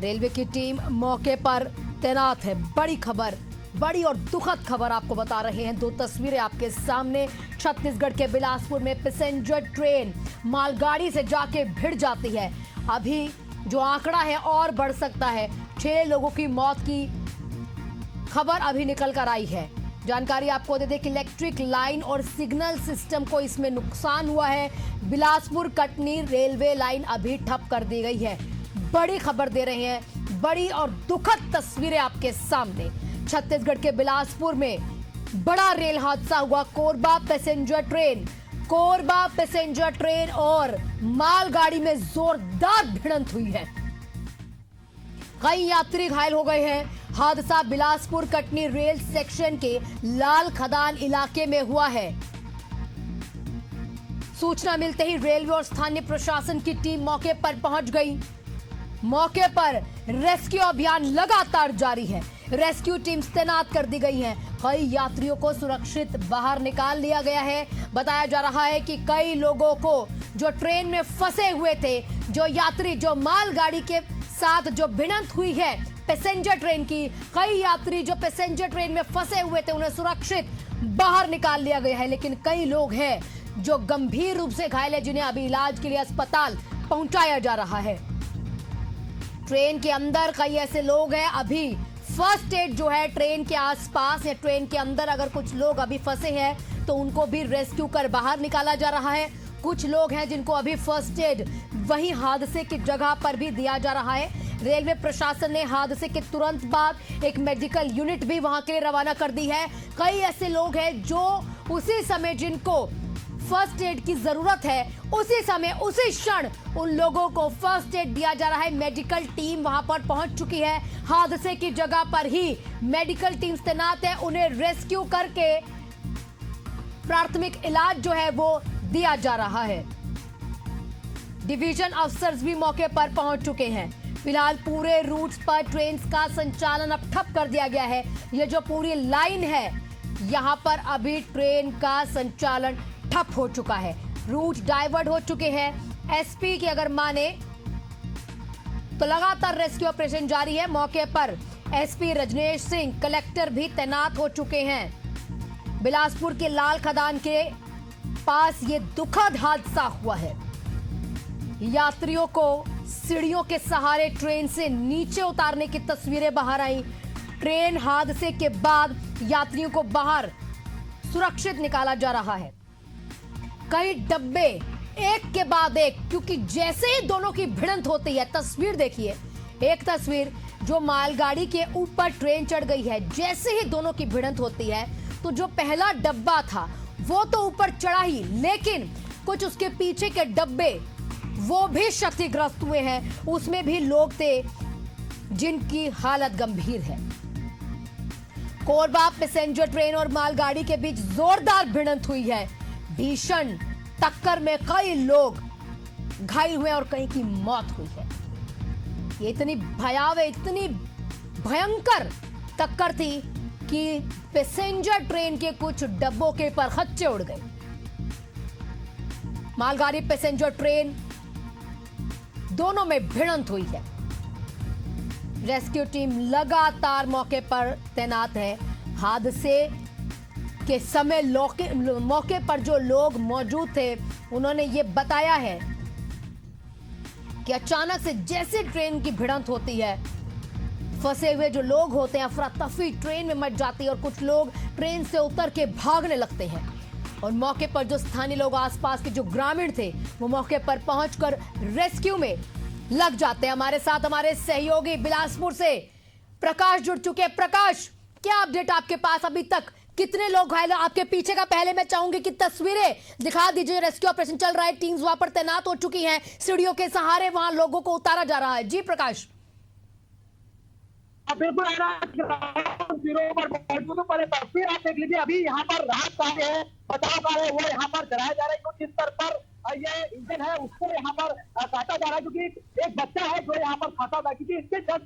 रेलवे की टीम मौके पर तैनात है। बड़ी खबर, बड़ी और दुखद खबर आपको बता रहे हैं। 2 तस्वीरें आपके सामने। छत्तीसगढ़ के बिलासपुर में पैसेंजर ट्रेन मालगाड़ी से जाके भिड़ जाती है। अभी जो आंकड़ा है और बढ़ सकता है। 6 लोगों की मौत की खबर अभी निकल कर आई है। जानकारी आपको दे दें कि इलेक्ट्रिक लाइन और सिग्नल सिस्टम को इसमें नुकसान हुआ है। बिलासपुर कटनी रेलवे लाइन अभी ठप कर दी गई है। बड़ी खबर दे रहे हैं, बड़ी और दुखद तस्वीरें आपके सामने। छत्तीसगढ़ के बिलासपुर में बड़ा रेल हादसा हुआ। कोरबा पैसेंजर ट्रेन और मालगाड़ी में जोरदार भिड़ंत हुई है। कई यात्री घायल हो गए हैं। हादसा बिलासपुर कटनी रेल सेक्शन के लाल खदान इलाके में हुआ है। सूचना मिलते ही रेलवे और स्थानीय प्रशासन की टीम मौके पर पहुंच गई। मौके पर रेस्क्यू अभियान लगातार जारी है। रेस्क्यू टीम्स तैनात कर दी गई हैं। कई यात्रियों को सुरक्षित बाहर निकाल लिया गया है। बताया जा रहा है कि कई लोगों को जो ट्रेन में फंसे हुए थे, जो यात्री जो मालगाड़ी के साथ जो भिड़ंत हुई है पैसेंजर ट्रेन की, कई यात्री जो पैसेंजर ट्रेन में फंसे हुए थे उन्हें सुरक्षित बाहर निकाल लिया गया है। लेकिन कई लोग हैं जो गंभीर रूप से घायल है, जिन्हें अभी इलाज के लिए अस्पताल पहुंचाया जा रहा है। ट्रेन के अंदर कई ऐसे लोग हैं, अभी फर्स्ट एड जो है ट्रेन के आसपास या ट्रेन के अंदर अगर कुछ लोग अभी फंसे हैं तो उनको भी रेस्क्यू कर बाहर निकाला जा रहा है। कुछ लोग हैं जिनको अभी फर्स्ट एड वहीं हादसे की जगह पर भी दिया जा रहा है। रेलवे प्रशासन ने हादसे के तुरंत बाद एक मेडिकल यूनिट भी वहां के लिए रवाना कर दी है। कई ऐसे लोग हैं जो उसी समय जिनको फर्स्ट एड की जरूरत है, उसी समय उसी क्षण उन लोगों को फर्स्ट एड दिया जा रहा है। मेडिकल टीम वहां पर पहुंच चुकी है। हादसे की जगह पर ही मेडिकल टीम तैनात है। उन्हें रेस्क्यू करके प्राथमिक इलाज जो है वो दिया जा रहा है। डिवीजन अफसर्स भी मौके पर पहुंच चुके हैं। फिलहाल पूरे रूट्स पर ट्रेन का संचालन अब ठप कर दिया गया है। ये जो पूरी लाइन है यहां पर अभी ट्रेन का संचालन ठप हो चुका है। रूट डाइवर्ट हो चुके हैं। एसपी की अगर माने तो लगातार रेस्क्यू ऑपरेशन जारी है। मौके पर एसपी रजनेश सिंह, कलेक्टर भी तैनात हो चुके हैं। बिलासपुर के लाल खदान के पास ये दुखद हादसा हुआ है। यात्रियों को सीढ़ियों के सहारे ट्रेन से नीचे उतारने की तस्वीरें बाहर आई। ट्रेन हादसे के बाद यात्रियों को बाहर सुरक्षित निकाला जा रहा है। कई डब्बे एक के बाद एक, क्योंकि जैसे ही दोनों की भिड़ंत होती है, तस्वीर देखिए, एक तस्वीर जो मालगाड़ी के ऊपर ट्रेन चढ़ गई है, जैसे ही दोनों की भिड़ंत होती है तो जो पहला डब्बा था वो तो ऊपर चढ़ा ही, लेकिन कुछ उसके पीछे के डब्बे वो भी क्षतिग्रस्त हुए हैं। उसमें भी लोग थे जिनकी हालत गंभीर है। कोरबा पैसेंजर ट्रेन और मालगाड़ी के बीच जोरदार भिड़ंत हुई है। भीषण टक्कर में कई लोग घायल हुए और कई की मौत हुई है। ये इतनी भयावह, इतनी भयंकर टक्कर थी कि पैसेंजर ट्रेन के कुछ डब्बों के परखच्चे उड़ गए। मालगाड़ी पैसेंजर ट्रेन दोनों में भिड़ंत हुई है। रेस्क्यू टीम लगातार मौके पर तैनात है। हादसे के समय मौके पर जो लोग मौजूद थे उन्होंने ये बताया है कि अचानक से जैसे ट्रेन की भिड़ंत होती है, फंसे हुए जो लोग होते हैं, अफरा तफरी ट्रेन में मच जाती है और कुछ लोग ट्रेन से उतर के भागने लगते हैं। और मौके पर जो स्थानीय लोग, आसपास के जो ग्रामीण थे, वो मौके पर पहुंचकर रेस्क्यू में लग जाते हैं। हमारे साथ हमारे सहयोगी बिलासपुर से प्रकाश जुड़ चुके हैं। प्रकाश, क्या अपडेट आपके पास? अभी तक कितने लोग घायल? आपके पीछे का पहले मैं चाहूंगी कि तस्वीरें दिखा दीजिए। रेस्क्यू ऑपरेशन चल रहा है, टीम्स वहां पर तैनात हो चुकी हैं, सीढ़ियों के सहारे वहां लोगों को उतारा जा रहा है। जी प्रकाश। बिल्कुल पहले तस्वीर आप देख लीजिए। अभी यहाँ पर राहत कार्य है, बचाव कार्य वो यहाँ पर कराया जा रहा है। जो जिस स्तर पर ये इंजन है उसको यहाँ पर काटा जा रहा है, क्योंकि एक बच्चा है जो यहाँ पर फंसा था। क्योंकि इसके जस्ट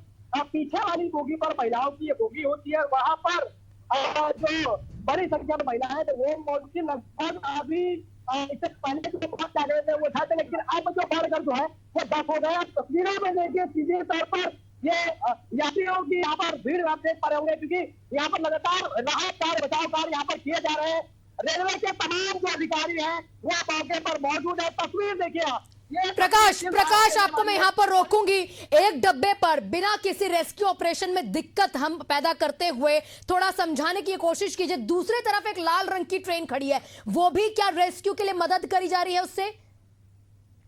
पीछे वाली बोगी पर महिलाओं की ये बोगी होती है, वहां पर जो बड़ी संख्या में महिला है, तो वो मौजूद लगभग अभी इससे पहले जो बहुत जाने थे वो उठाते, लेकिन अब जो बढ़कर जो है वो 10 हो गया। तस्वीरों में देखिए सीधे तौर पर ये यात्रियों की यहाँ पर भीड़ आप देख पा रहे होंगे, क्योंकि यहाँ पर लगातार राहत कार्य, बचाव कार्य यहाँ पर किए जा रहे हैं। रेलवे के तमाम जो अधिकारी हैं वो मौके पर मौजूद है। तस्वीर देखिए आप। प्रकाश, आपको मैं यहाँ पर रोकूंगी। एक डब्बे पर बिना किसी रेस्क्यू ऑपरेशन में दिक्कत हम पैदा करते हुए थोड़ा समझाने की कोशिश कीजिए। दूसरी तरफ एक लाल रंग की ट्रेन खड़ी है, वो भी क्या रेस्क्यू के लिए मदद करी जा रही है उससे?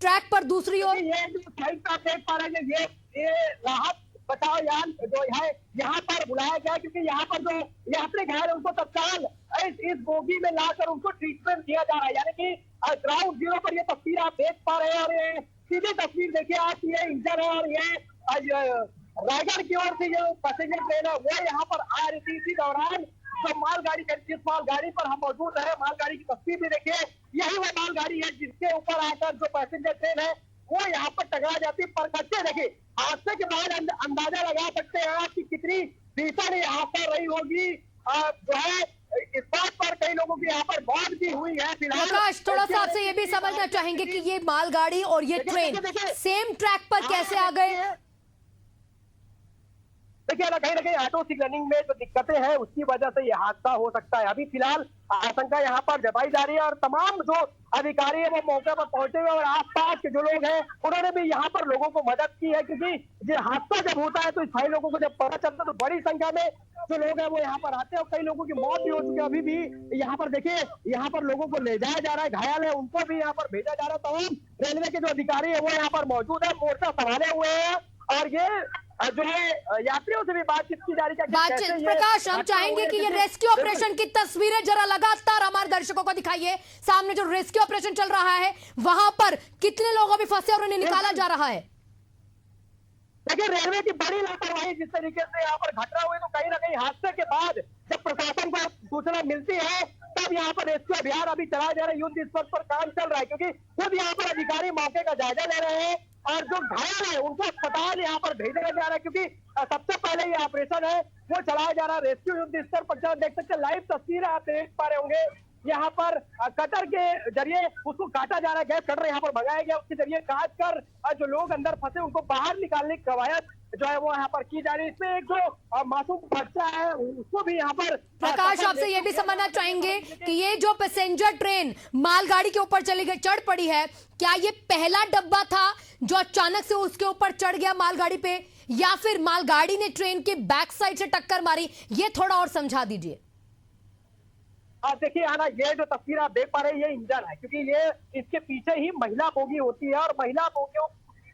ट्रैक पर दूसरी ओर ये जो साइड आप देख पा रहे हैं, ये राहत बचाव यान जो है यहाँ पर बुलाया गया, क्योंकि यहाँ पर जो यात्री घायल है उनको तत्काल इस बोगी में लाकर उनको ट्रीटमेंट दिया जा रहा है। यानी कि ग्राउंड जीरो पर ये तस्वीर आप देख पा रहे हैं। और ये सीधी तस्वीर देखिए आप, ये इंजन है और ये रायगढ़ की ओर से जो पैसेंजर ट्रेन है वो यहाँ पर आ रही थी। इसी दौरान जो मालगाड़ी, जिस मालगाड़ी पर हम मौजूद है, मालगाड़ी की तस्वीर भी देखिए। यही वो मालगाड़ी है जिसके ऊपर आकर जो पैसेंजर ट्रेन है वो यहाँ पर टकरा जाती है। पर कच्चे देखिए, हादसे के बाद अंदाजा लगा सकते हैं कि कितनी भीषण ये हादसा रही होगी। जो है इस बात पर कई लोगों की यहाँ पर मौत भी हुई है। प्रकाश, थोड़ा सा आपसे ये भी समझना चाहेंगे कि ये मालगाड़ी और ये ट्रेन सेम ट्रैक पर कैसे आ गए? देखिए ना कहीं ऑटो सिग्नलिंग में जो दिक्कतें हैं उसकी वजह से ये हादसा हो सकता है। अभी फिलहाल आशंका यहाँ पर जताई जा रही है और तमाम जो अधिकारी है वो मौके पर पहुंचे हुए और आसपास के जो लोग हैं उन्होंने भी यहाँ पर लोगों को मदद की है, क्योंकि ये हादसा जब होता है तो स्थायी लोगों को जब पता चलता है तो बड़ी संख्या में जो लोग हैं वो यहाँ पर आते हैं और कई लोगों की मौत भी हो चुकी है। अभी भी यहाँ पर देखिए, यहाँ पर लोगों को ले जाया जा रहा है, घायल है उनको भी यहाँ पर भेजा जा रहा है। तमाम रेलवे के जो अधिकारी है वो यहाँ पर मौजूद है, मोर्चा संभाले हुए हैं और ये जो है यात्रियों से भी बातचीत की जा रही है। प्रकाश, हम चाहेंगे कि ये रेस्क्यू ऑपरेशन की तस्वीरें जरा लगातार हमारे दर्शकों को दिखाइए। सामने जो रेस्क्यू ऑपरेशन चल रहा है वहां पर कितने लोग अभी फंसे और उन्हें निकाला जा रहा है? देखिए, रेलवे की बड़ी लापरवाही जिस तरीके से यहाँ पर घटना हुई, तो कहीं ना कहीं हादसे के बाद जब प्रशासन को सूचना मिलती है तब यहाँ पर रेस्क्यू अभियान अभी चलाया जा रहा है, युद्ध स्तर पर काम चल रहा है, क्योंकि खुद यहाँ पर अधिकारी मौके का जायजा ले रहे हैं और जो घायल है उनको अस्पताल यहाँ पर भेजा जा रहा है, क्योंकि सबसे पहले ये ऑपरेशन है वो चलाया जा रहा है। रेस्क्यू युद्ध स्तर पर देख सकते हैं, लाइव तस्वीरें आप देख पा रहे होंगे। यहाँ पर कटर के जरिए उसको काटा जा रहा है, गैस कटर यहाँ पर भगाया गया, उसके जरिए काट कर जो लोग अंदर फंसे उनको बाहर निकालने की कवायद जो है वो यहाँ पर की जा रही है। इसमें एक जो मासूम बच्चा है उसको भी यहाँ पर। प्रकाश, आपसे ये भी समझना चाहेंगे कि ये जो पैसेंजर ट्रेन मालगाड़ी के ऊपर चढ़ पड़ी है, क्या ये पहला डब्बा था जो अचानक से उसके ऊपर चढ़ गया मालगाड़ी पे, या फिर मालगाड़ी ने ट्रेन के बैक साइड से टक्कर मारी? ये थोड़ा और समझा दीजिए। देखिए आना, ये जो तस्वीर आप देख पा रहे हैं ये इंजन है, क्योंकि ये इसके पीछे ही महिला बोगी होती है और महिला बोगियों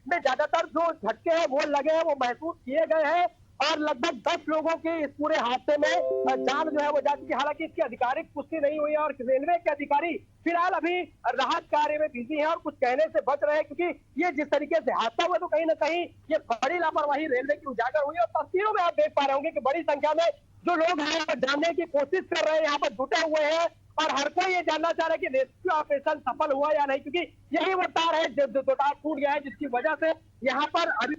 में ज्यादातर जो झटके हैं वो लगे हैं, वो महसूस किए गए हैं और लगभग 10 लोगों के इस पूरे हादसे में जान जो है वो जा चुकी है। हालांकि इसकी आधिकारिक पुष्टि नहीं हुई है और रेलवे के अधिकारी फिलहाल अभी राहत कार्य में बिजी हैं और कुछ कहने से बच रहे हैं, क्योंकि ये जिस तरीके से हादसा हुआ तो कहीं ना कहीं ये बड़ी लापरवाही रेलवे की उजागर हुई। और तस्वीरों में आप देख पा रहे होंगे कि बड़ी संख्या में जो लोग हैं जानने की कोशिश कर रहे हैं, यहाँ पर जुटे हुए हैं और हर कोई ये जानना चाह रहा है कि रेस्क्यू ऑपरेशन सफल हुआ या नहीं, क्योंकि यही वो तार है जो तार टूट गया है जिसकी वजह से यहाँ पर अभी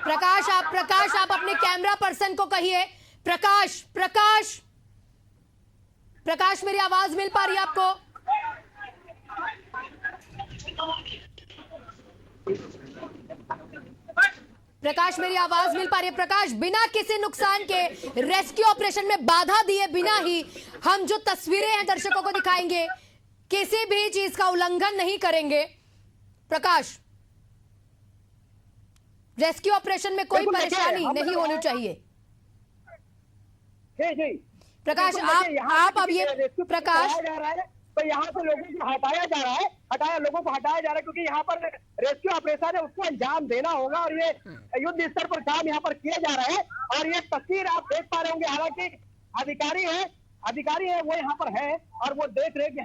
प्रकाश आप अपने कैमरा पर्सन को कहिए। प्रकाश, मेरी आवाज मिल पा रही है आपको? प्रकाश, मेरी आवाज मिल पा रही है? प्रकाश, बिना किसी नुकसान के रेस्क्यू ऑपरेशन में बाधा दिए बिना ही हम जो तस्वीरें हैं दर्शकों को दिखाएंगे, किसी भी चीज का उल्लंघन नहीं करेंगे। प्रकाश, रेस्क्यू ऑपरेशन में कोई परेशानी नहीं होनी चाहिए। जी प्रकाश, आप अब ये प्रकाश, तो यहाँ से लोगों को हटाया जा रहा है, लोगों को हटाया जा रहा है, क्योंकि यहाँ पर रेस्क्यू ऑपरेशन है, उसको अंजाम देना होगा और ये युद्ध स्तर पर काम यहाँ पर किया जा रहा है। और ये तस्वीर आप देख पा रहे होंगे, हालांकि अधिकारी है वो यहाँ पर है और वो देख रहे हैं कि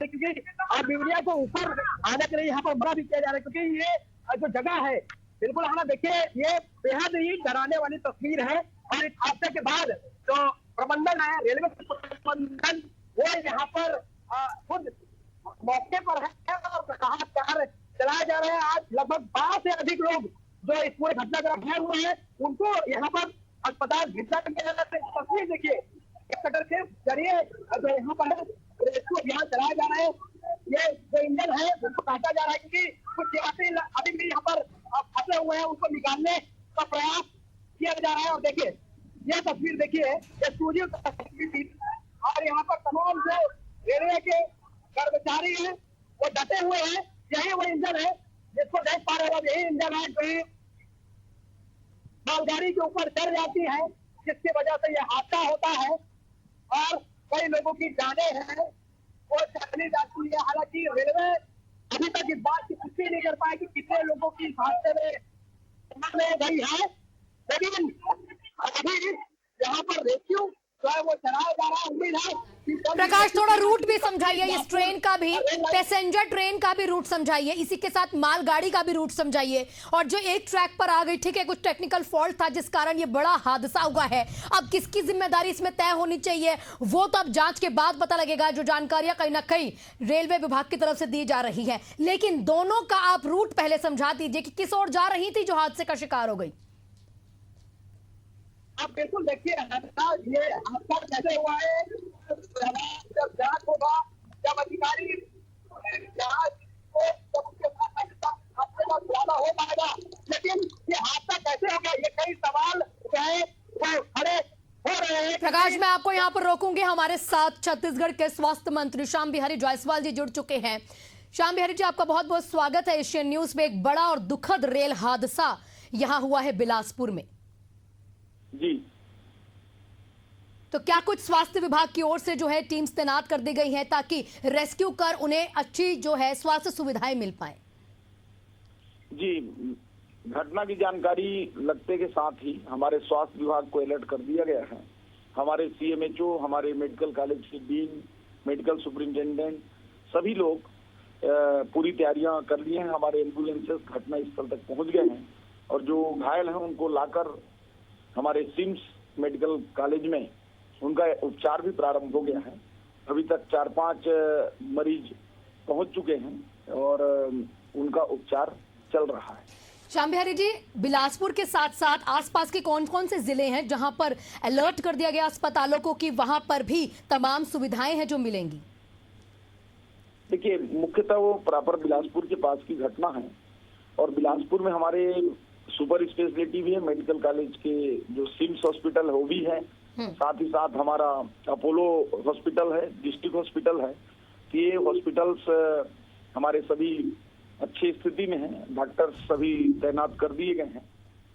क्योंकि मीडिया को ऊपर आने के लिए यहाँ पर मना भी किया जा रहा है, क्योंकि ये जो जगह है बिल्कुल हाँ देखिए, ये बेहद ही डराने वाली तस्वीर है। और इस हादसे के बाद जो प्रबंधन है, रेलवे प्रबंधन, वो यहाँ पर खुद मौके पर है और कार्य चलाए जा रहे हैं। आज लगभग 12 से अधिक लोग जो इस पूरे घटनाक्रम में हुए हैं, उनको यहाँ पर अस्पताल भिजवा दिया जा रहा है। तस्वीर देखिए, कटर के जरिए जो यहाँ पर रेस्क्यू अभियान चलाया जा रहा है। ये जो इंजन है उसको काटा जा रहा है, क्योंकि कुछ यात्री अभी भी यहाँ पर फंसे हुए हैं, उनको निकालने का प्रयास किया जा रहा है। और देखिए यह तस्वीर देखिए, ये स्टूडियो की तस्वीर थी और यहाँ पर तमाम जो रेलवे के कर्मचारी हैं वो डटे हुए हैं। यही वो इंजन है जिसको देख पा रहे हो, यही इंजन है जो मालगाड़ी के ऊपर चढ़ जाती है, जिसकी वजह से यह हादसा होता है और कई लोगों की जानें हैं वो चली जाती है। हालांकि रेलवे अभी तक इस बात की पुष्टि नहीं कर पाए कि कितने लोगों की इस हादसे में गई है, लेकिन अभी यहाँ पर रेस्क्यू जो है वो चलाया जा रहा है। उम्मीद है प्रकाश, थोड़ा रूट भी समझाइए, इस ट्रेन का भी, पैसेंजर ट्रेन का भी रूट समझाइए, इसी के साथ मालगाड़ी का भी रूट समझाइए। और जो एक ट्रैक पर आ गई, ठीक है, कुछ टेक्निकल फॉल्ट था जिस कारण ये बड़ा हादसा हुआ है, अब किसकी जिम्मेदारी इसमें तय होनी चाहिए वो तो अब जांच के बाद पता लगेगा। जो जानकारियां कहीं ना कहीं रेलवे विभाग की तरफ से दी जा रही है, लेकिन दोनों का आप रूट पहले समझा दीजिए कि किस ओर जा रही थी जो हादसे का शिकार हो गई। आप बिल्कुल देखिए, ये हादसा कैसे हुआ है, जब जांच होगा, जब अधिकारी ज्यादा हो पाएगा, लेकिन ये हादसा कैसे हो गया, ये कई सवाल जो है वो खड़े हो रहे हैं। प्रकाश, मैं आपको यहाँ पर रोकूंगी। हमारे साथ छत्तीसगढ़ के स्वास्थ्य मंत्री श्याम बिहारी जायसवाल जी जुड़ चुके हैं। श्याम बिहारी जी, आपका बहुत बहुत स्वागत है एशियन न्यूज में। एक बड़ा और दुखद रेल हादसा यहाँ हुआ है बिलासपुर में जी। तो क्या कुछ स्वास्थ्य विभाग की ओर से जो है टीम्स तैनात कर दी गई हैं ताकि रेस्क्यू कर उन्हें अच्छी जो है स्वास्थ्य सुविधाएं मिल पाए? जी, घटना की जानकारी लगते के साथ ही हमारे स्वास्थ्य विभाग को अलर्ट कर दिया गया है। हमारे सीएमएचओ, हमारे मेडिकल कॉलेज के डीन, मेडिकल सुपरिंटेंडेंट, सभी लोग पूरी तैयारियां कर लिए हैं। हमारे एम्बुलेंसेस घटना स्थल तक पहुंच गए हैं और जो घायल हैं उनको लाकर हमारे सिम्स मेडिकल कॉलेज में उनका उपचार भी प्रारंभ हो गया है। अभी तक 4-5 मरीज पहुंच चुके हैं और उनका उपचार चल रहा है। श्याम बिहारी जी, बिलासपुर के साथ साथ आसपास के कौन कौन से जिले हैं जहां पर अलर्ट कर दिया गया अस्पतालों को कि वहां पर भी तमाम सुविधाएं हैं जो मिलेंगी? देखिए, मुख्यतः वो प्रॉपर बिलासपुर के पास की घटना है और बिलासपुर में हमारे सुपर स्पेशलिटी भी है, मेडिकल कॉलेज के जो सिम्स हॉस्पिटल है वो भी है, साथ ही साथ हमारा अपोलो हॉस्पिटल है, डिस्ट्रिक्ट हॉस्पिटल है। ये हॉस्पिटल्स हमारे सभी अच्छी स्थिति में हैं, डॉक्टर सभी तैनात कर दिए गए हैं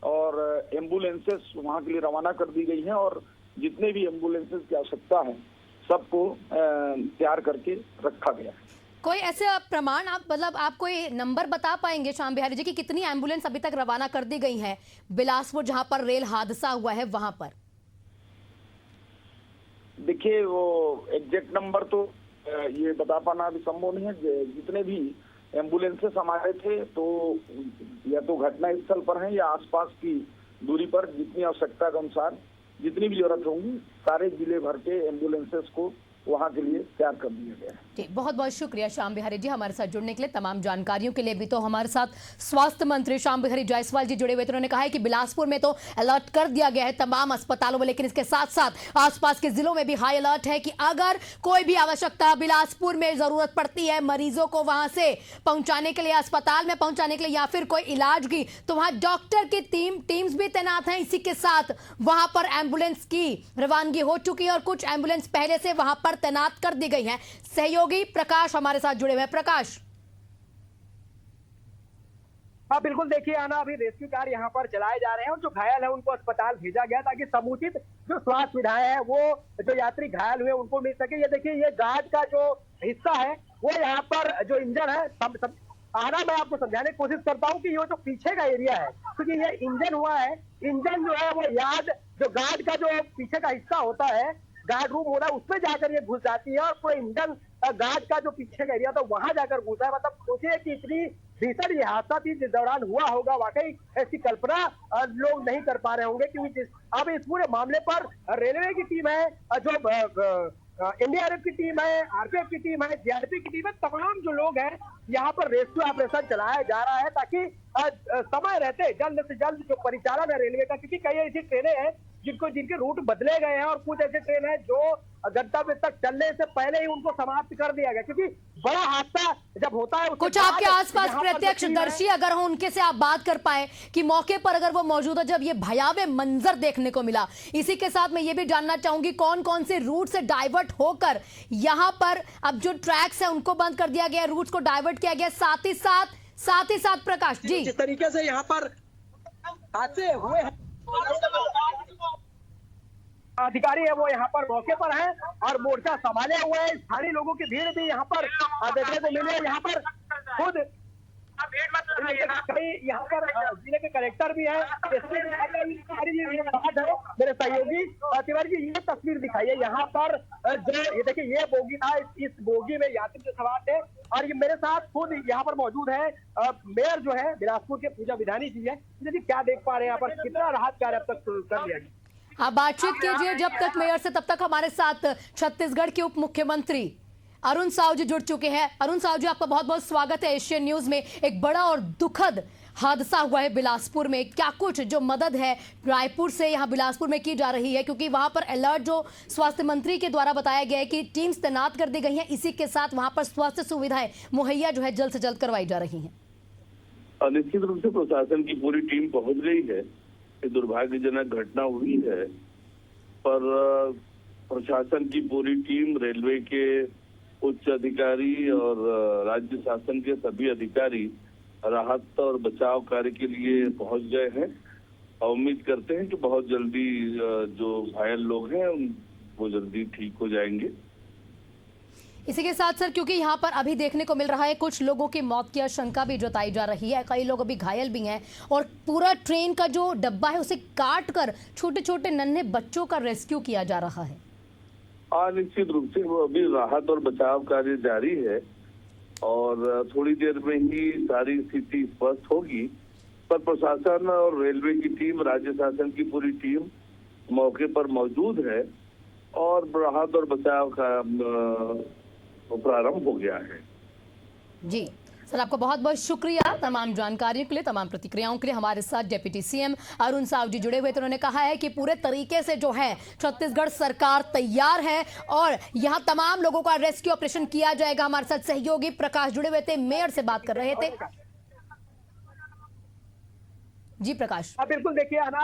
और एम्बुलेंसेस वहां के लिए रवाना कर दी गई हैं और जितने भी एम्बुलेंसेस की आवश्यकता है सबको तैयार करके रखा गया है। कोई ऐसे प्रमाण आप कोई नंबर बता पाएंगे श्याम बिहारी जी कि कितनी एम्बुलेंस अभी तक रवाना कर दी गई हैं बिलासपुर जहां पर रेल हादसा हुआ है वहां पर? देखिए, वो एग्जैक्ट नंबर तो ये बता पाना अभी संभव नहीं है। जितने भी एम्बुलेंसेस हमारे थे तो या तो घटना स्थल पर हैं या आसपास की दूरी पर जितनी आवश्यकता के अनुसार जितनी भी जरूरत होंगी सारे जिले भर के एम्बुलेंसेस को वहां के लिए तैयार कर दिया गया है। जी, बहुत बहुत शुक्रिया श्याम बिहारी जी हमारे साथ जुड़ने के लिए, तमाम जानकारियों के लिए। भी तो हमारे साथ स्वास्थ्य मंत्री श्याम बिहारी जायसवाल जी जुड़े हुए थे। उन्होंने कहा है कि बिलासपुर में तो अलर्ट कर दिया गया है तमाम अस्पतालों में, लेकिन इसके साथ साथ आसपास के जिलों में भी हाई अलर्ट है कि अगर कोई भी आवश्यकता बिलासपुर में जरूरत पड़ती है मरीजों को वहां से पहुंचाने के लिए, अस्पताल में पहुंचाने के लिए या फिर कोई इलाज की, तो वहां डॉक्टर की टीम्स भी तैनात हैं। इसी के साथ वहां पर एम्बुलेंस की रवानगी हो चुकी है और कुछ एम्बुलेंस पहले से वहां पर तैनात कर दी गई है। सहयोगी प्रकाश हमारे साथ जुड़े हुए हैं। प्रकाश। हाँ बिल्कुल, देखिए आना, अभी रेस्क्यू कार्य यहाँ पर चलाए जा रहे हैं और जो घायल है उनको अस्पताल भेजा गया ताकि समुचित जो स्वास्थ्य सुविधाएं हैं वो जो यात्री घायल हुए उनको मिल सके। ये देखिए, ये गार्ड का जो हिस्सा है वो यहाँ पर जो इंजन है आना, मैं आपको समझाने की कोशिश करता हूँ कि ये जो पीछे का एरिया है, क्योंकि ये इंजन हुआ है, इंजन जो है वो जो गार्ड का जो पीछे का हिस्सा होता है, गार्ड रूम होता है, उसमें जाकर ये घुस जाती है और पूरा इंजन गार्ड का जो पीछे का एरिया था वहां जाकर घुसा है। मतलब सोचिए कि इतनी भीषण ये हादसा थी जिस दौरान हुआ होगा, वाकई ऐसी कल्पना लोग नहीं कर पा रहे होंगे। क्योंकि अब इस पूरे मामले पर रेलवे की टीम है, जो एनडीआरएफ की टीम है, आरपीएफ की टीम है, जीआरपी की टीम है, तमाम जो लोग हैं यहाँ पर रेस्क्यू ऑपरेशन चलाया जा रहा है ताकि समय रहते जल्द से जल्द जो परिचालन है रेलवे का, क्योंकि कई ऐसी ट्रेनें हैं जिनके रूट बदले गए हैं और कुछ ऐसे ट्रेन है जो गंतव्य तक चलने से पहले ही उनको समाप्त कर दिया गया, क्योंकि बड़ा हादसा जब होता है कुछ आपके आसपास प्रत्यक्षदर्शी अगर हो उनके से आप बात कर पाए कि मौके पर अगर वो मौजूद है जब ये भयावह मंजर देखने को मिला। इसी के साथ मैं ये भी जानना चाहूंगी कौन कौन से रूट से डाइवर्ट होकर यहाँ पर अब जो ट्रैक्स है उनको बंद कर दिया गया, रूट्स को डाइवर्ट किया गया, साथ ही साथ प्रकाश जी जिस तरीके से यहाँ पर हादसे हुए हैं, अधिकारी है वो यहाँ पर मौके पर है और मोर्चा संभाले हुए हैं। स्थानीय लोगों की भीड़ भी यहाँ पर देखने को मिली है। यहाँ पर खुद यहाँ पर जिले के कलेक्टर भी है, मेरे सहयोगी तिवारी जी, ये तस्वीर दिखाइए। यहाँ पर जो ये देखिए, ये बोगी था, इस बोगी में यात्री जो सवार थे और ये मेरे साथ खुद यहाँ पर मौजूद है मेयर जो है बिलासपुर के पूजा विधानी जी है। जी क्या देख पा रहे हैं यहाँ पर, कितना राहत कार्य अब तक कर लिया गया? आप बातचीत कीजिए जब तक मेयर से, तब तक हमारे साथ छत्तीसगढ़ के उप मुख्यमंत्री अरुण साहू जी जुड़ चुके हैं। अरुण साहू जी, आपका बहुत बहुत स्वागत है एशियन न्यूज में। एक बड़ा और दुखद हादसा हुआ है बिलासपुर में, क्या कुछ जो मदद है रायपुर से यहाँ बिलासपुर में की जा रही है, क्योंकि वहां पर अलर्ट जो स्वास्थ्य मंत्री के द्वारा बताया गया है कि टीम्स तैनात कर दी गई हैं, इसी के साथ वहां पर स्वास्थ्य सुविधाएं मुहैया जो है जल्द से जल्द करवाई जा रही है। निश्चित रूप से प्रशासन की पूरी टीम पहुंच गई है। दुर्भाग्यजनक घटना हुई है, पर प्रशासन की पूरी टीम, रेलवे के उच्च अधिकारी और राज्य शासन के सभी अधिकारी राहत और बचाव कार्य के लिए पहुंच गए हैं और उम्मीद करते हैं कि बहुत जल्दी जो घायल लोग हैं वो जल्दी ठीक हो जाएंगे। इसी के साथ सर, क्योंकि यहाँ पर अभी देखने को मिल रहा है कुछ लोगों की मौत की आशंका भी जताई जा रही है, कई लोग अभी घायल भी हैं और पूरा ट्रेन का जो डब्बा है उसे काट कर छोटे छोटे नन्हे बच्चों का रेस्क्यू किया जा रहा है। निश्चित रूप से वो अभी राहत और बचाव कार्य जारी है और थोड़ी देर में ही सारी स्थिति स्पष्ट होगी, पर प्रशासन और रेलवे की टीम, राज्य शासन की पूरी टीम मौके पर मौजूद है और राहत और बचाव का प्रारंभ हो गया है। जी सर, आपका बहुत बहुत शुक्रिया तमाम जानकारियों के लिए, तमाम प्रतिक्रियाओं के लिए। हमारे साथ डिप्टी सीएम अरुण साहू जी जुड़े हुए थे। उन्होंने कहा है कि पूरे तरीके से जो है छत्तीसगढ़ सरकार तैयार है और यहां तमाम लोगों का रेस्क्यू ऑपरेशन किया जाएगा। हमारे साथ सहयोगी प्रकाश जुड़े हुए थे, मेयर से बात कर रहे थे। जी प्रकाश। बिल्कुल, देखिए आना,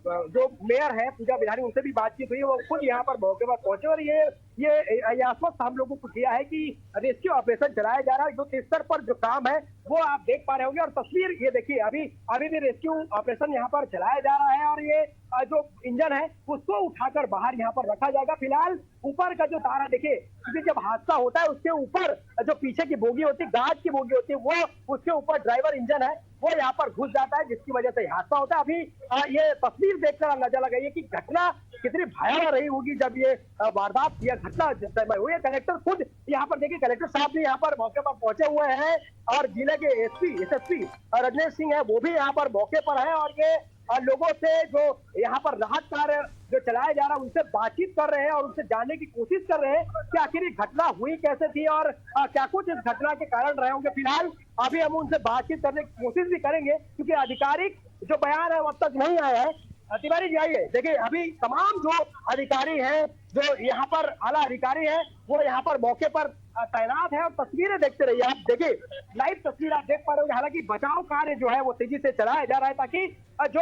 जो मेयर है पूजा विधानी, उनसे भी बातचीत हुई, वो खुद यहाँ पर मौके पर पहुंचे और ये आश्वस्त हम लोगों को किया है कि रेस्क्यू ऑपरेशन चलाया जा रहा है। युद्ध स्तर पर जो काम है वो आप देख पा रहे होंगे और तस्वीर ये देखिए, अभी भी रेस्क्यू ऑपरेशन यहाँ पर चलाया जा रहा है और ये जो इंजन है उसको उठाकर बाहर यहाँ पर रखा जाएगा। फिलहाल ऊपर का जो तारा देखिए, क्योंकि जब हादसा होता है उसके ऊपर जो पीछे की बोगी होती है, गार्ड की बोगी होती है, वो उसके ऊपर ड्राइवर इंजन है वो यहाँ पर घुस जाता है, जिसकी वजह से हादसा होता है। अभी ये तस्वीर देखकर अंदाजा लगाइए कि घटना कितनी भयावह रही होगी जब ये वारदात, यह घटना जिस समय हुई है। कलेक्टर खुद यहाँ पर देखिए, कलेक्टर साहब भी यहाँ पर मौके पर पहुंचे हुए हैं और जिले के एसएसपी रजनेश सिंह है वो भी यहाँ पर मौके पर है और ये लोगों से जो यहाँ पर राहत कार्य जो चलाया जा रहा है उनसे बातचीत कर रहे हैं और उनसे जानने की कोशिश कर रहे हैं कि आखिर ये घटना हुई कैसे थी और क्या कुछ इस घटना के कारण रहे होंगे। फिलहाल अभी हम उनसे बातचीत करने की कोशिश भी करेंगे क्योंकि आधिकारिक जो बयान है वो अब तक नहीं आया है। तिवारी जी आइए, देखिए अभी तमाम जो अधिकारी हैं, जो यहाँ पर आला अधिकारी हैं, वो यहाँ पर मौके पर तैनात है और तस्वीरें देखते रहिए। आप देखिए लाइव तस्वीर आप देख पा रहे होंगे। हालांकि बचाव कार्य जो है वो तेजी से चलाया जा रहा है ताकि जो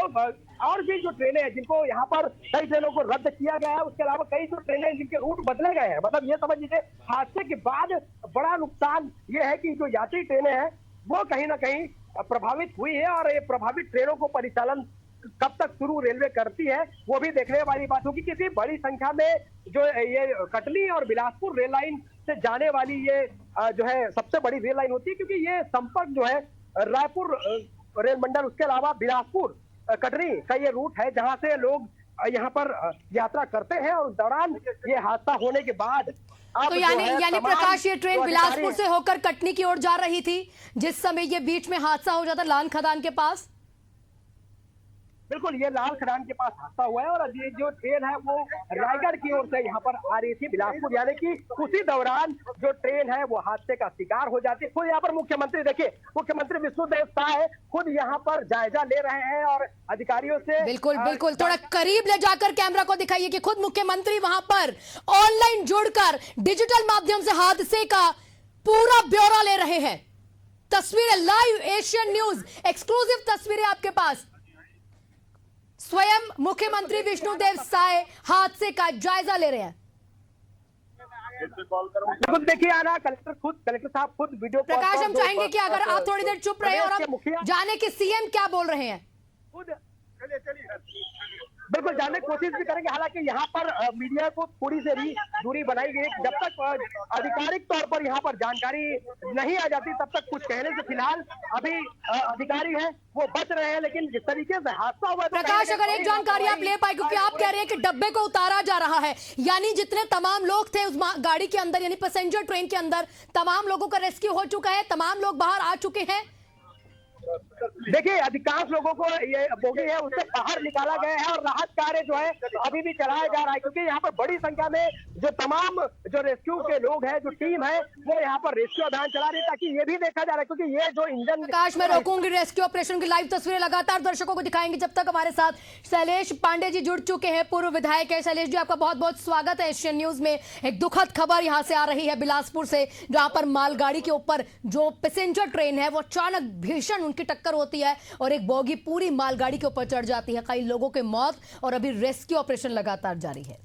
और भी जो ट्रेनें हैं जिनको यहाँ पर कई ट्रेनों को रद्द किया गया है, उसके अलावा कई जो ट्रेनें जिनके रूट बदले गए हैं, मतलब ये समझ लीजिए हादसे के बाद बड़ा नुकसान ये है कि जो यात्री ट्रेनें हैं वो कहीं ना कहीं प्रभावित हुई है और ये प्रभावित ट्रेनों को परिचालन कब तक शुरू रेलवे करती है वो भी देखने वाली बात होगी। किसी बड़ी संख्या में जो ये कटनी और बिलासपुर रेल लाइन से जाने वाली ये जो है सबसे बड़ी रेल लाइन होती है क्योंकि ये संपर्क जो है रायपुर रेल मंडल उसके अलावा बिलासपुर कटनी का ये रूट है जहां से लोग यहाँ पर यात्रा करते हैं और उस दौरान ये हादसा होने के बाद तो यानी प्रकाश ये ट्रेन बिलासपुर से होकर कटनी की ओर जा रही थी जिस समय ये बीच में हादसा हो जाता लाल खदान के पास। बिल्कुल, ये लाल खदान के पास हादसा हुआ है और ये जो ट्रेन है वो रायगढ़ की ओर से यहाँ पर आ रही थी बिलासपुर, यानी कि उसी दौरान जो ट्रेन है वो हादसे का शिकार हो जाती है। खुद यहाँ पर मुख्यमंत्री देखिए, मुख्यमंत्री विष्णुदेव साय खुद यहाँ पर जायजा ले रहे हैं और अधिकारियों से बिल्कुल थोड़ा करीब ले जाकर कैमरा को दिखाइए कि खुद मुख्यमंत्री वहां पर ऑनलाइन जुड़कर डिजिटल माध्यम से हादसे का पूरा ब्यौरा ले रहे हैं। तस्वीरें लाइव एशियन न्यूज एक्सक्लूसिव तस्वीरें आपके पास। स्वयं मुख्यमंत्री विष्णुदेव साय हादसे का जायजा ले रहे हैं। देखिए आना कलेक्टर साहब खुद वीडियो प्रकाश हम चाहेंगे कि अगर आप थोड़ी देर चुप रहे और हम जाने कि सीएम क्या बोल रहे हैं। बिल्कुल जानने की कोशिश भी करेंगे। हालांकि यहाँ पर मीडिया को थोड़ी सी दूरी बनाई गई, जब तक आधिकारिक तौर पर यहाँ पर जानकारी नहीं आ जाती तब तक कुछ कहने से फिलहाल अभी अधिकारी हैं वो बच रहे हैं। लेकिन जिस तरीके से हादसा हुआ प्रकाश अगर एक जानकारी आप ले पाए क्योंकि आप कह रहे हैं कि डब्बे को उतारा जा रहा है, यानी जितने तमाम लोग थे उस गाड़ी के अंदर यानी पैसेंजर ट्रेन के अंदर तमाम लोगों का रेस्क्यू हो चुका है, तमाम लोग बाहर आ चुके हैं। देखिए अधिकांश लोगों को ये बोगी है उससे बाहर निकाला गया है और राहत कार्य जो है अभी भी चलाया जा रहा है क्योंकि यहाँ पर बड़ी संख्या में जो तमाम जो रेस्क्यू के लोग हैं, जो टीम है वो यहाँ पर रेस्क्यू अभियान चला रही है ताकि ये भी देखा जा रहा है क्योंकि ये जो इंजन प्रकाश मैं रोकूंगी रेस्क्यू ऑपरेशन की लाइव तस्वीरें लगातार दर्शकों को दिखाएंगे। जब तक हमारे साथ शैलेश पांडे जी जुड़ चुके हैं, पूर्व विधायक है। शैलेश जी आपका बहुत बहुत स्वागत है एशियन न्यूज में। एक दुखद खबर यहाँ से आ रही है बिलासपुर से जहां पर मालगाड़ी के ऊपर जो पैसेंजर ट्रेन है वो अचानक भीषण उनकी टक्कर होती है और एक बोगी पूरी मालगाड़ी के ऊपर चढ़ जाती है। कई लोगों की मौत और अभी रेस्क्यू ऑपरेशन लगातार जारी है।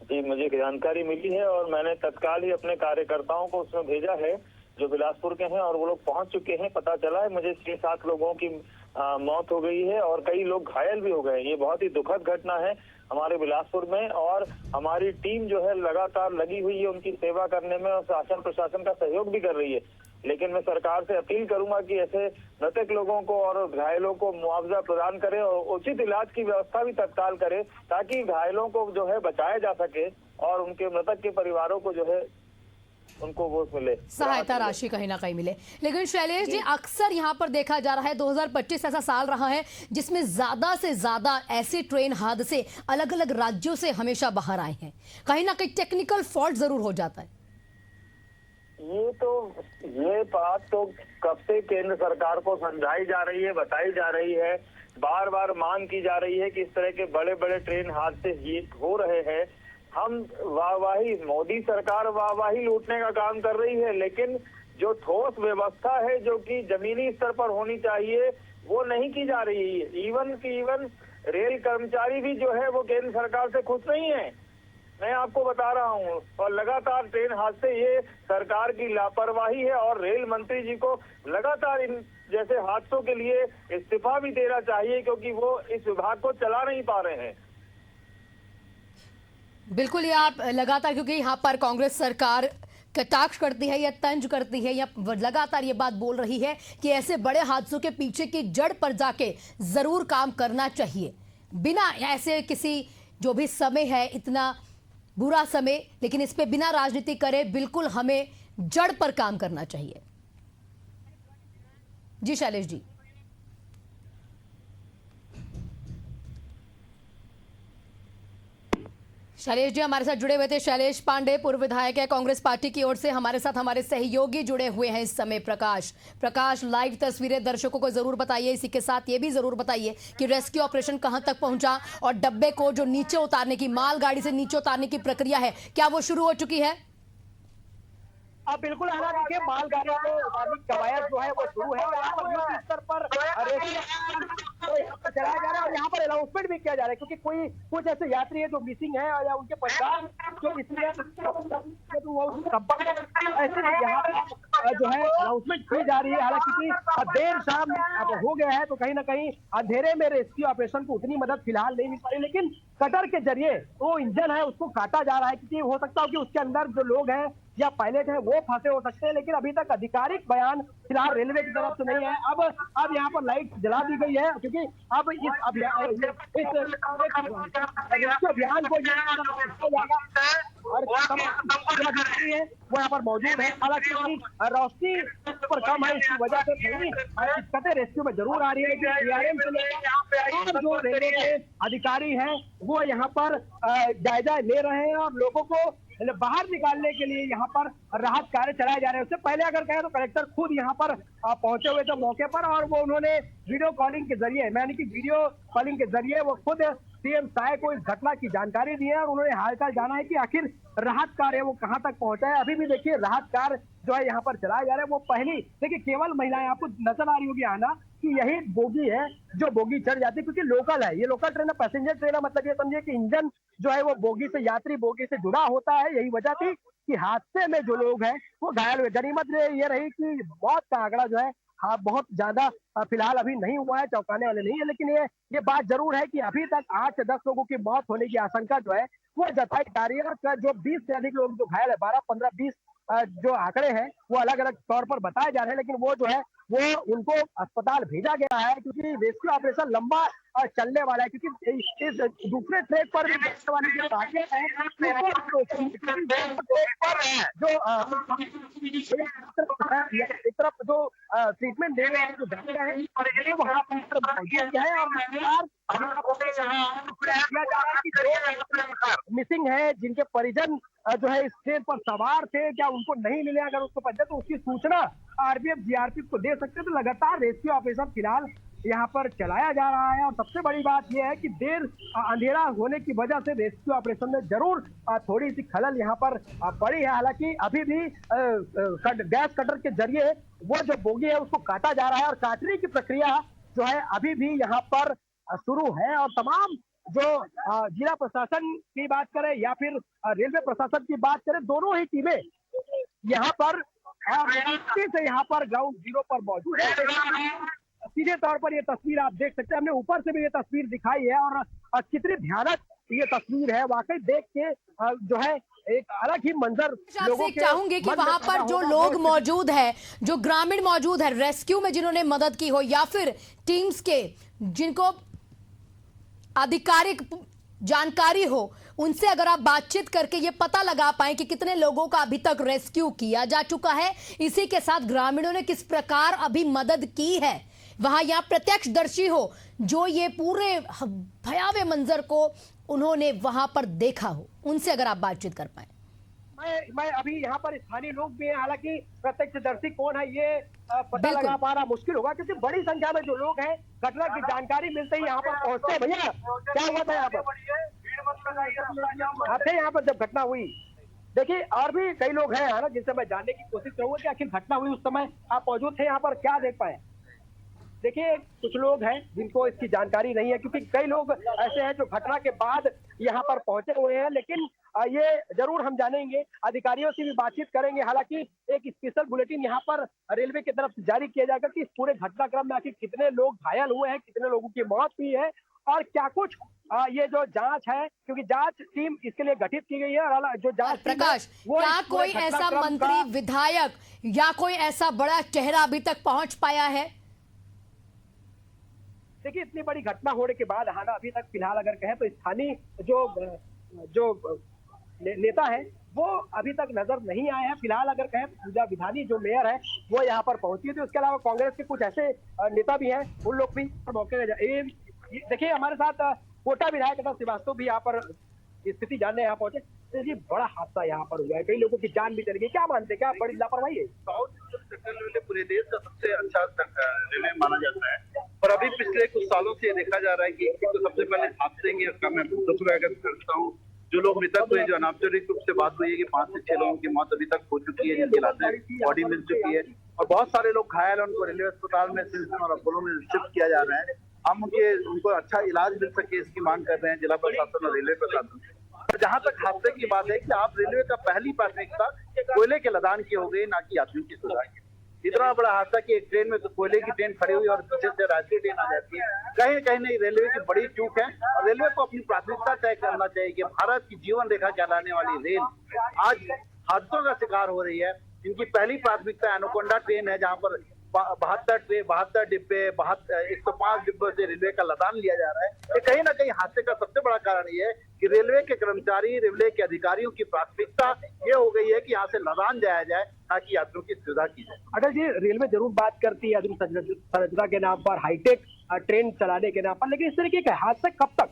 जी मुझे जानकारी मिली है और मैंने तत्काल ही अपने कार्यकर्ताओं को उसमें भेजा है जो बिलासपुर के हैं और वो लोग पहुंच चुके हैं। पता चला है मुझे 6-7 लोगों की मौत हो गई है और कई लोग घायल भी हो गए। ये बहुत ही दुखद घटना है हमारे बिलासपुर में और हमारी टीम जो है लगातार लगी हुई है उनकी सेवा करने में और शासन प्रशासन का सहयोग भी कर रही है। लेकिन मैं सरकार से अपील करूंगा कि ऐसे मृतक लोगों को और घायलों को मुआवजा प्रदान करें और उचित इलाज की व्यवस्था भी तत्काल करें ताकि घायलों को जो है बचाया जा सके और उनके मृतक के परिवारों को जो है उनको वो मिले, सहायता राशि कहीं ना कहीं मिले। लेकिन शैलेश जी अक्सर यहाँ पर देखा जा रहा है 2025 ऐसा साल रहा है जिसमें ज्यादा से ज्यादा ऐसे ट्रेन हादसे अलग अलग राज्यों से हमेशा बाहर आए हैं। कहीं ना कहीं टेक्निकल फॉल्ट जरूर हो जाता है। ये बात तो कब से केंद्र सरकार को समझाई जा रही है, बताई जा रही है, बार बार मांग की जा रही है कि इस तरह के बड़े बड़े ट्रेन हादसे हो रहे हैं। हम वाहवाही मोदी सरकार वाहवाही लूटने का काम कर रही है लेकिन जो ठोस व्यवस्था है जो कि जमीनी स्तर पर होनी चाहिए वो नहीं की जा रही है। इवन रेल कर्मचारी भी जो है वो केंद्र सरकार से खुश नहीं है, मैं आपको बता रहा हूँ। और लगातार ट्रेन हादसे ये सरकार की लापरवाही है और रेल मंत्री जी को लगातार इन जैसे हादसों के लिए इस्तीफा भी देना चाहिए क्योंकि वो इस विभाग को चला नहीं पा रहे हैं। बिल्कुल ये आप लगातार क्योंकि यहाँ पर कांग्रेस सरकार कटाक्ष करती है या तंज करती है या लगातार ये बात बोल रही है कि ऐसे बड़े हादसों के पीछे की जड़ पर जाके जरूर काम करना चाहिए बिना ऐसे किसी जो भी समय है इतना बुरा समय, लेकिन इस पे बिना राजनीति करे बिल्कुल हमें जड़ पर काम करना चाहिए। जी शैलेश जी शैलेश जी हमारे साथ जुड़े हुए थे। शैलेश पांडे पूर्व विधायक है कांग्रेस पार्टी की ओर से, हमारे साथ हमारे सहयोगी जुड़े हुए हैं इस समय प्रकाश लाइव तस्वीरें दर्शकों को जरूर बताइए। इसी के साथ ये भी जरूर बताइए कि रेस्क्यू ऑपरेशन कहां तक पहुंचा और डब्बे को जो नीचे उतारने की, मालगाड़ी से नीचे उतारने की प्रक्रिया है, क्या वो शुरू हो चुकी है? अब बिल्कुल है ना, देखिए मालगाड़ी को उतारने की कवायद जो है वो शुरू है। यहाँ पर युद्ध स्तर पर चलाया जा रहा है और यहाँ पर अनाउंसमेंट भी किया जा रहा है, क्योंकि कुछ ऐसे यात्री है जो मिसिंग है या उनके परिवार जो इसलिए ऐसे यहाँ जो है अनाउंसमेंट की जा रही है। हालांकि देर शाम अब हो गया है तो कहीं ना कहीं अंधेरे में रेस्क्यू ऑपरेशन को उतनी मदद फिलहाल नहीं मिल पाई, लेकिन कटर के जरिए वो इंजन है उसको काटा जा रहा है, क्योंकि हो सकता है कि उसके अंदर जो लोग हैं या पायलट है वो फंसे हो सकते हैं, लेकिन अभी तक आधिकारिक बयान फिलहाल रेलवे की तरफ से नहीं है। अब यहाँ पर लाइट जला दी गई है, क्योंकि अब इस अभियान को और वो यहाँ पर मौजूद है। हालांकि रोशनी पर कम है, इसकी वजह से थोड़ी दिक्कतें रेस्क्यू में जरूर आ रही है। जो रेलवे के अधिकारी हैं वो यहाँ पर जायजा ले रहे हैं और लोगों को बाहर निकालने के लिए यहाँ पर राहत कार्य चलाए जा रहे हैं। उससे पहले अगर कहें तो कलेक्टर खुद यहाँ पर पहुंचे हुए थे मौके पर, और वो उन्होंने वीडियो कॉलिंग के जरिए, यानी कि वीडियो कॉलिंग के जरिए वो खुद सीएम साय को इस घटना की जानकारी दी है और उन्होंने हालचाल जाना है कि आखिर राहत कार्य वो कहां तक पहुंचा है। अभी भी देखिए राहत कार्य जो है यहाँ पर चलाया जा रहा है। वो पहली देखिए केवल महिलाएं, आपको नजर आ रही होगी आना कि यही बोगी है जो बोगी चढ़ जाती है, क्योंकि लोकल है, ये लोकल ट्रेन है, पैसेंजर ट्रेन है, मतलब ये समझिए कि इंजन जो है वो बोगी से, यात्री बोगी से जुड़ा होता है। यही वजह थी कि हादसे में जो लोग हैं वो घायल हुए। गनीमत ये रही कि मौत का आंकड़ा जो है बहुत ज्यादा फिलहाल अभी नहीं हुआ है, चौंकाने वाले नहीं है, लेकिन ये बात जरूर है कि अभी तक 8 से 10 लोगों की मौत होने की आशंका जो है वो जताई जा रही है। जो 20 से अधिक लोग जो घायल है, 12, 15, 20 जो आंकड़े हैं वो अलग अलग तौर पर बताए जा रहे हैं, लेकिन वो जो है वो उनको अस्पताल भेजा गया है, क्योंकि रेस्क्यू ऑपरेशन लंबा चलने वाला है। क्योंकि इस दूसरे ट्रैक पर भी देखने वाली जो बातें हैं जो एक तरफ जो ट्रीटमेंट दे रहे हैं, जो डॉक्टर हैं वहाँ पर मिसिंग है, जिनके परिजन जो है इस ट्रेन पर सवार थे, क्या उनको नहीं मिले, अगर उसको पता तो उसकी सूचना आरपीएफ जीआरपी को दे सकते। तो लगातार रेस्क्यू ऑपरेशन फिलहाल यहाँ पर चलाया जा रहा है और सबसे बड़ी बात यह है कि देर अंधेरा होने की वजह से रेस्क्यू ऑपरेशन में जरूर थोड़ी सी खलल यहाँ पर पड़ी है। हालांकि अभी भी गैस कटर के जरिए वो जो बोगी है उसको काटा जा रहा है और काटने की प्रक्रिया जो है अभी भी यहाँ पर शुरू है। और तमाम जो जिला प्रशासन की बात करें या फिर रेलवे प्रशासन की बात करें, दोनों ही टीमें यहाँ पर से यहाँ पर ग्राउंड जीरो पर मौजूद है। सीधे तौर पर ये तस्वीर आप देख सकते हैं, हमने ऊपर से भी ये तस्वीर दिखाई है और कितनी भयानक ये तस्वीर है, वाकई देख के जो है एक अलग ही मंजर लोगों के चाहूंगी कि वहां पर जो लोग मौजूद है, जो ग्रामीण मौजूद है रेस्क्यू में जिन्होंने मदद की हो या फिर टीम्स के जिनको आधिकारिक जानकारी हो, उनसे अगर आप बातचीत करके ये पता लगा पाए कि कितने लोगों का अभी तक रेस्क्यू किया जा चुका है, इसी के साथ ग्रामीणों ने किस प्रकार अभी मदद की है, वहां यहाँ प्रत्यक्षदर्शी हो जो ये पूरे भयावह मंजर को उन्होंने वहां पर देखा हो, उनसे अगर आप बातचीत कर पाए। मैं अभी यहाँ पर स्थानीय लोग भी हैं, हालांकि प्रत्यक्षदर्शी कौन है ये पता लगा पाना मुश्किल होगा, क्योंकि बड़ी संख्या में जो लोग हैं घटना की जानकारी मिलते ही यहाँ पर पहुंचते हैं। भैया क्या हुआ था यहाँ पर? थे यहाँ पर जब घटना हुई? देखिए और भी कई लोग हैं ना जिनसे मैं जानने की कोशिश करूंगा कि आखिर घटना हुई उस समय आप मौजूद थे यहाँ पर, क्या देख पाए? देखिए कुछ लोग हैं जिनको इसकी जानकारी नहीं है, क्योंकि कई लोग ऐसे हैं जो घटना के बाद यहाँ पर पहुंचे हुए हैं, लेकिन ये जरूर हम जानेंगे, अधिकारियों से भी बातचीत करेंगे। हालांकि एक स्पेशल बुलेटिन यहाँ पर रेलवे की तरफ से जारी किया जाएगा कि इस पूरे घटनाक्रम में आखिर कितने लोग घायल हुए हैं, कितने लोगों की मौत हुई है और क्या कुछ ये जो जांच है, क्योंकि जांच टीम इसके लिए गठित की गई है और जो जांच प्रकाश क्या कोई ऐसा मंत्री, विधायक या कोई ऐसा बड़ा चेहरा अभी तक पहुंच पाया है? देखिए इतनी बड़ी घटना होने के बाद हाना अभी तक फिलहाल अगर कहें तो स्थानीय जो नेता है वो अभी तक नजर नहीं आए हैं। फिलहाल अगर कहें पूजा विधानी जो मेयर है वो यहाँ पर पहुंची थी, उसके अलावा कांग्रेस के कुछ ऐसे नेता भी हैं, उन लोग भी मौके देखिए हमारे साथ कोटा विधायक श्रीवास्तव भी यहाँ पर स्थिति जानने यहाँ पहुंचे। तो जी बड़ा हादसा यहाँ पर हुआ है, कई लोगों की जान भी चली गई, क्या मानते हैं, क्या बड़ी लापरवाही है? साउथ सेंट्रल रेलवे पूरे देश का सबसे अच्छा रेलवे माना जाता है, पर अभी पिछले कुछ सालों से देखा जा रहा है कि तो सबसे पहले हादसे की मैं दुख व्यक्त करता हूँ। जो लोग मृतक हुए, जो अनौपचारिक रूप से बात हुई है कि 5 से 6 लोगों की मौत अभी तक हो चुकी है, जिनकी लाशें बॉडी मिल चुकी है, और बहुत सारे लोग घायल हैं, उनको रेलवे अस्पताल में सिलसिला और अपोलो में शिफ्ट किया जा रहा है। हम उनको अच्छा इलाज मिल सके इसकी मांग कर रहे हैं जिला प्रशासन और रेलवे प्रशासन से। जहां तक हादसे की बात है कि आप रेलवे का पहली प्राथमिकता कोयले के लदान की हो गई, ना कि यात्रियों की सुविधा की। इतना बड़ा हादसा कि एक ट्रेन में तो कोयले की ट्रेन खड़ी हुई और पीछे से राजकीय ट्रेन आ जाती है, कहीं कहीं नहीं रेलवे की बड़ी चूक है। और रेलवे को अपनी प्राथमिकता तय करना चाहिए कि भारत की जीवन रेखा कहलाने वाली रेल आज हादसों का शिकार हो रही है। इनकी पहली प्राथमिकता एनाकोंडा ट्रेन है, जहाँ पर 72 डिब्बे 105 डिब्बों से रेलवे का लदान लिया जा रहा है। ये कहीं ना कहीं हादसे का सबसे बड़ा कारण ये है कि रेलवे के कर्मचारी, रेलवे के अधिकारियों की प्राथमिकता ये हो गई है कि यहाँ से लदान जाया जाए ताकि यात्रियों की सुविधा की जाए। अटल जी, रेलवे जरूर बात करती है आधुनिक संरचना के नाम पर, हाईटेक ट्रेन चलाने के नाम पर, लेकिन इस तरीके के हादसे कब तक?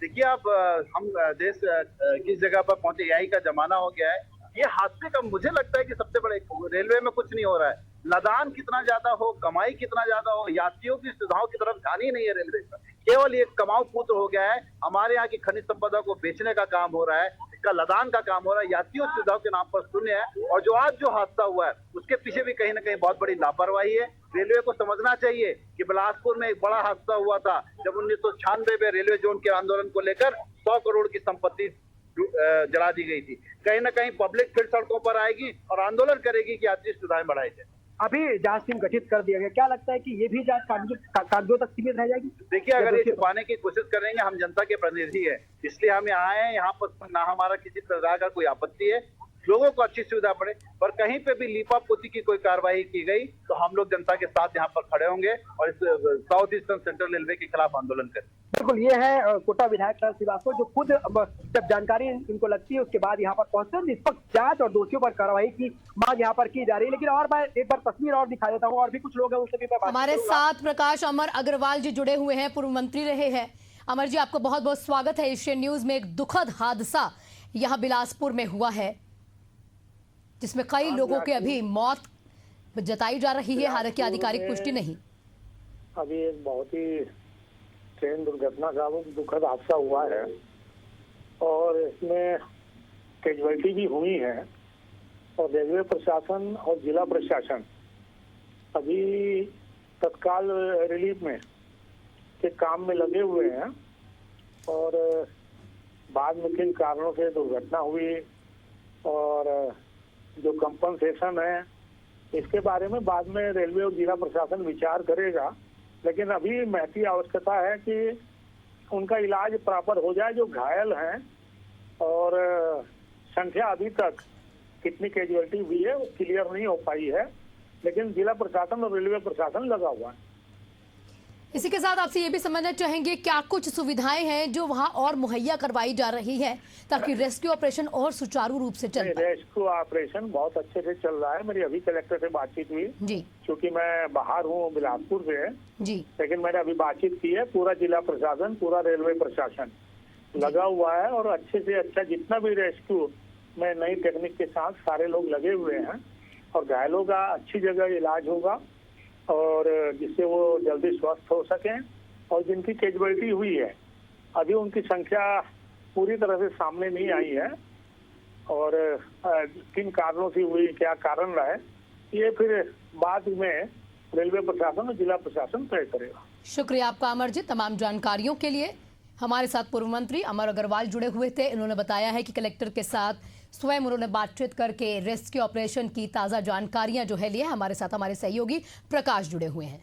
देखिए, आप हम देश किस जगह पर पहुंचे, एआई का जमाना हो गया है। ये हादसे का मुझे लगता है कि सबसे बड़े रेलवे में कुछ नहीं हो रहा है, लदान कितना ज्यादा हो, कमाई कितना ज्यादा हो, यात्रियों की सुविधाओं की तरफ ध्यान ही नहीं है रेलवे का। केवल ये कमाऊ पुत्र हो गया है। हमारे यहाँ की खनिज संपदा को बेचने का काम हो रहा है, इसका लदान का काम हो रहा है, यात्रियों की सुविधाओं के नाम पर शून्य है। और जो आज जो हादसा हुआ है उसके पीछे भी कहीं ना कहीं बहुत बड़ी लापरवाही है। रेलवे को समझना चाहिए कि बिलासपुर में एक बड़ा हादसा हुआ था जब 1996 में रेलवे जोन के आंदोलन को लेकर 100 करोड़ की संपत्ति जला दी गई थी। कहीं ना कहीं पब्लिक फिर सड़कों पर आएगी और आंदोलन करेगी कि यात्री सुविधाएं बढ़ाई जाए। अभी जांच टीम गठित कर दिया गया, क्या लगता है कि ये भी जांच कागजों तक सीमित रह जाएगी? देखिए, अगर ये छुपाने की कोशिश करेंगे, हम जनता के प्रतिनिधि है, इसलिए हम यहाँ आए हैं। यहाँ पर ना हमारा किसी प्रकार का कोई आपत्ति है, लोगों को अच्छी सुविधा पड़े, पर कहीं पे भी लीपापोती की कोई कार्रवाई की गई तो हम लोग जनता के साथ यहाँ पर खड़े होंगे और इस साउथ ईस्टर्न सेंट्रल रेलवे के खिलाफ आंदोलन करेंगे। बिल्कुल, ये है कोटा विधायक शरद श्रीवास्तव, जो खुद जब जानकारी इनको लगती है उसके बाद यहाँ पर पहुंचते हैं। निष्पक्ष जांच और दोषियों पर कार्रवाई की मांग यहाँ पर की जा रही है। लेकिन और मैं एक बार तस्वीर और दिखा देता हूँ, और भी कुछ लोग हैं उनसे भी हमारे साथ प्रकाश अमर अग्रवाल जी जुड़े हुए हैं, पूर्व मंत्री रहे हैं। अमर जी, आपको बहुत बहुत स्वागत है एशियन न्यूज में। एक दुखद हादसा यहाँ बिलासपुर में हुआ है जिसमें कई लोगों के अभी मौत जताई जा रही है, हालांकि आधिकारिक पुष्टि नहीं। अभी एक बहुत ही ट्रेन दुर्घटना का दुखद हादसा हुआ है और इसमें कैजुअलिटी भी हुई है, और रेलवे प्रशासन और जिला प्रशासन अभी तत्काल रिलीफ में के काम में लगे हुए हैं। और बाद में किन कारणों से दुर्घटना हुई और जो कंपनसेशन है इसके बारे में बाद में रेलवे और जिला प्रशासन विचार करेगा। लेकिन अभी महती आवश्यकता है कि उनका इलाज प्रॉपर हो जाए जो घायल हैं, और संख्या अभी तक कितनी कैजुअलिटी हुई है वो क्लियर नहीं हो पाई है, लेकिन जिला प्रशासन और रेलवे प्रशासन लगा हुआ है। इसी के साथ आपसे ये भी समझना चाहेंगे क्या कुछ सुविधाएं हैं जो वहां और मुहैया करवाई जा रही है ताकि रेस्क्यू ऑपरेशन और सुचारू रूप से चल पाए? रेस्क्यू ऑपरेशन बहुत अच्छे से चल रहा है। मेरी अभी कलेक्टर से बातचीत हुई जी, क्योंकि मैं बाहर हूँ बिलासपुर से जी, लेकिन मैंने अभी बातचीत की है। पूरा जिला प्रशासन, पूरा रेलवे प्रशासन लगा हुआ है और अच्छे से अच्छा जितना भी रेस्क्यू में नई टेक्निक के साथ सारे लोग लगे हुए हैं, और घायलों का अच्छी जगह इलाज होगा और जिससे वो जल्दी स्वस्थ हो सकें। और जिनकी कैजुअलिटी हुई है अभी उनकी संख्या पूरी तरह से सामने नहीं आई है, और किन कारणों से हुई, क्या कारण रहा है, ये फिर बाद में रेलवे प्रशासन और जिला प्रशासन तय करेगा। शुक्रिया आपका अमर जी तमाम जानकारियों के लिए। हमारे साथ पूर्व मंत्री अमर अग्रवाल जुड़े हुए थे। इन्होंने बताया है कि कलेक्टर के साथ स्वयं उन्होंने बातचीत करके रेस्क्यू ऑपरेशन की ताज़ा जानकारियां जो है लिए। हमारे साथ हमारे सहयोगी प्रकाश जुड़े हुए हैं।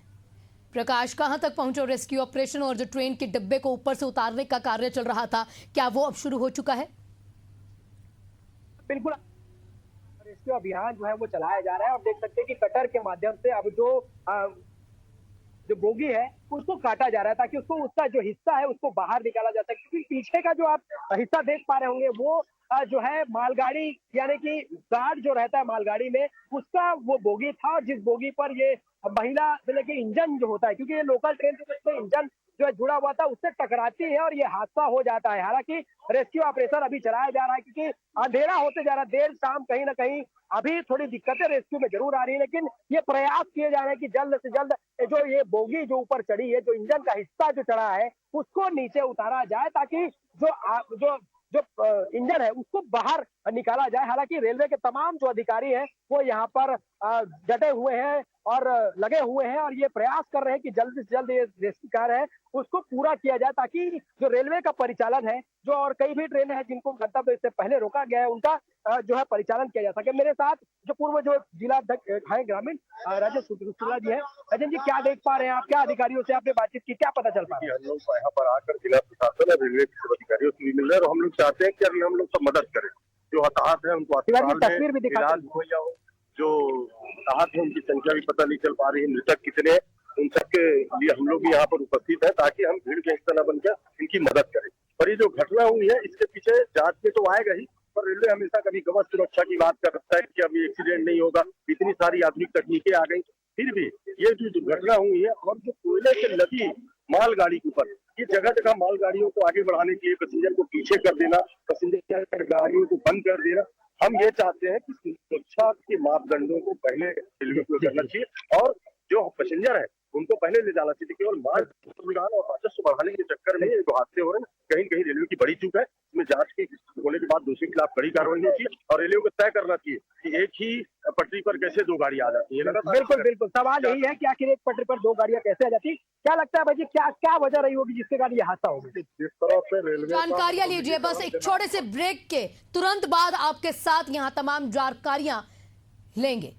प्रकाश, कहां तक पहुंचा रेस्क्यू ऑपरेशन, और जो ट्रेन के डिब्बे को ऊपर से उतारने का कार्य चल रहा था क्या वो अब शुरू हो चुका है? बिल्कुल, रेस्क्यू अभियान जो है वो चलाया जा रहा है, और देख सकते हैं कि कटर के माध्यम से अब जो बोगी है उसको काटा जा रहा है ताकि उसको उसका जो हिस्सा है उसको बाहर निकाला जा सके। क्योंकि पीछे का जो आप हिस्सा देख पा रहे होंगे वो जो है मालगाड़ी, यानी कि गार्ड जो रहता है मालगाड़ी में उसका वो बोगी था, और जिस बोगी पर ये महिला के इंजन जो होता है, क्योंकि ये लोकल ट्रेन से इंजन जो है जुड़ा हुआ था उससे टकराती है और ये हादसा हो जाता है। हालांकि रेस्क्यू ऑपरेशन अभी चलाया जा रहा है क्योंकि अंधेरा होते जा रहा है, देर शाम कहीं ना कहीं अभी थोड़ी दिक्कतें रेस्क्यू में जरूर आ रही है, लेकिन ये प्रयास किए जा रहे हैं कि जल्द से जल्द जो ये बोगी जो ऊपर चढ़ी है, जो इंजन का हिस्सा जो चढ़ा है उसको नीचे उतारा जाए ताकि जो इंजन है उसको बाहर निकाला जाए। हालांकि रेलवे के तमाम जो अधिकारी हैं वो यहाँ पर डटे हुए हैं और लगे हुए हैं और ये प्रयास कर रहे हैं कि जल्द से जल्द ये रेस्क्यू कार्य है उसको पूरा किया जाए ताकि जो रेलवे का परिचालन है, जो और कई भी ट्रेनें हैं जिनको गंतव्य से पहले रोका गया है उनका जो है परिचालन किया जा सके। मेरे साथ जो पूर्व जो जिला अध्यक्ष हैं ग्रामीण राजेश शुक्ला जी हैं। राजेश जी, क्या देख पा रहे हैं आप, क्या अधिकारियों से आपने बातचीत की, क्या पता चल पा रहा है? हम लोग यहाँ पर आकर जिला प्रशासन और रेलवे के अधिकारियों से भी मिल रहे हैं और हम लोग चाहते हैं कि अभी हम लोग सब मदद करें, जो हताहत है उनको तस्वीर भी दिखा, जो हताहत है उनकी संख्या भी पता नहीं चल पा रही है, मृतक कितने, उन सबके लिए हम लोग भी यहाँ पर उपस्थित है ताकि हम भीड़ के हिस्सा न बनकर इनकी मदद करें। पर ये जो घटना हुई है इसके पीछे जांच में तो आएगा ही, पर रेलवे हमेशा कभी गमन सुरक्षा की बात करता है कि अभी एक्सीडेंट नहीं होगा, इतनी सारी आधुनिक तकनीकें आ गई, फिर भी ये जो दुर्घटना हुई है और जो कोयले से लगी मालगाड़ी के ऊपर, ये जगह जगह मालगाड़ियों को आगे बढ़ाने के लिए पैसेंजर को पीछे कर देना, पैसेंजर गाड़ियों को बंद कर देना, हम ये चाहते हैं कि सुरक्षा के मापदंडों को पहले रेलवे को करना चाहिए और जो पैसेंजर है उनको पहले ले जाना चाहिए। केवल मार्ग और राजस्व बढ़ाने के चक्कर में जो हादसे हो रहे हैं कहीं कहीं रेलवे की बड़ी चूक है, इसमें जांच के होने के बाद दोषी के खिलाफ कड़ी कार्रवाई होनी चाहिए और रेलवे को तय करना चाहिए कि एक ही पटरी पर कैसे दो गाड़ियां आ जाती है। बिल्कुल बिल्कुल, सवाल यही है कि आखिर एक पटरी पर दो गाड़ियां कैसे आ जाती, क्या लगता है भाई जी, क्या वजह रही होगी जिसके कारण ये हादसा होगा? जिस तरह से रेलवे जानकारियां लीजिए, बस एक छोटे से ब्रेक के तुरंत बाद आपके साथ यहाँ तमाम जानकारियां लेंगे।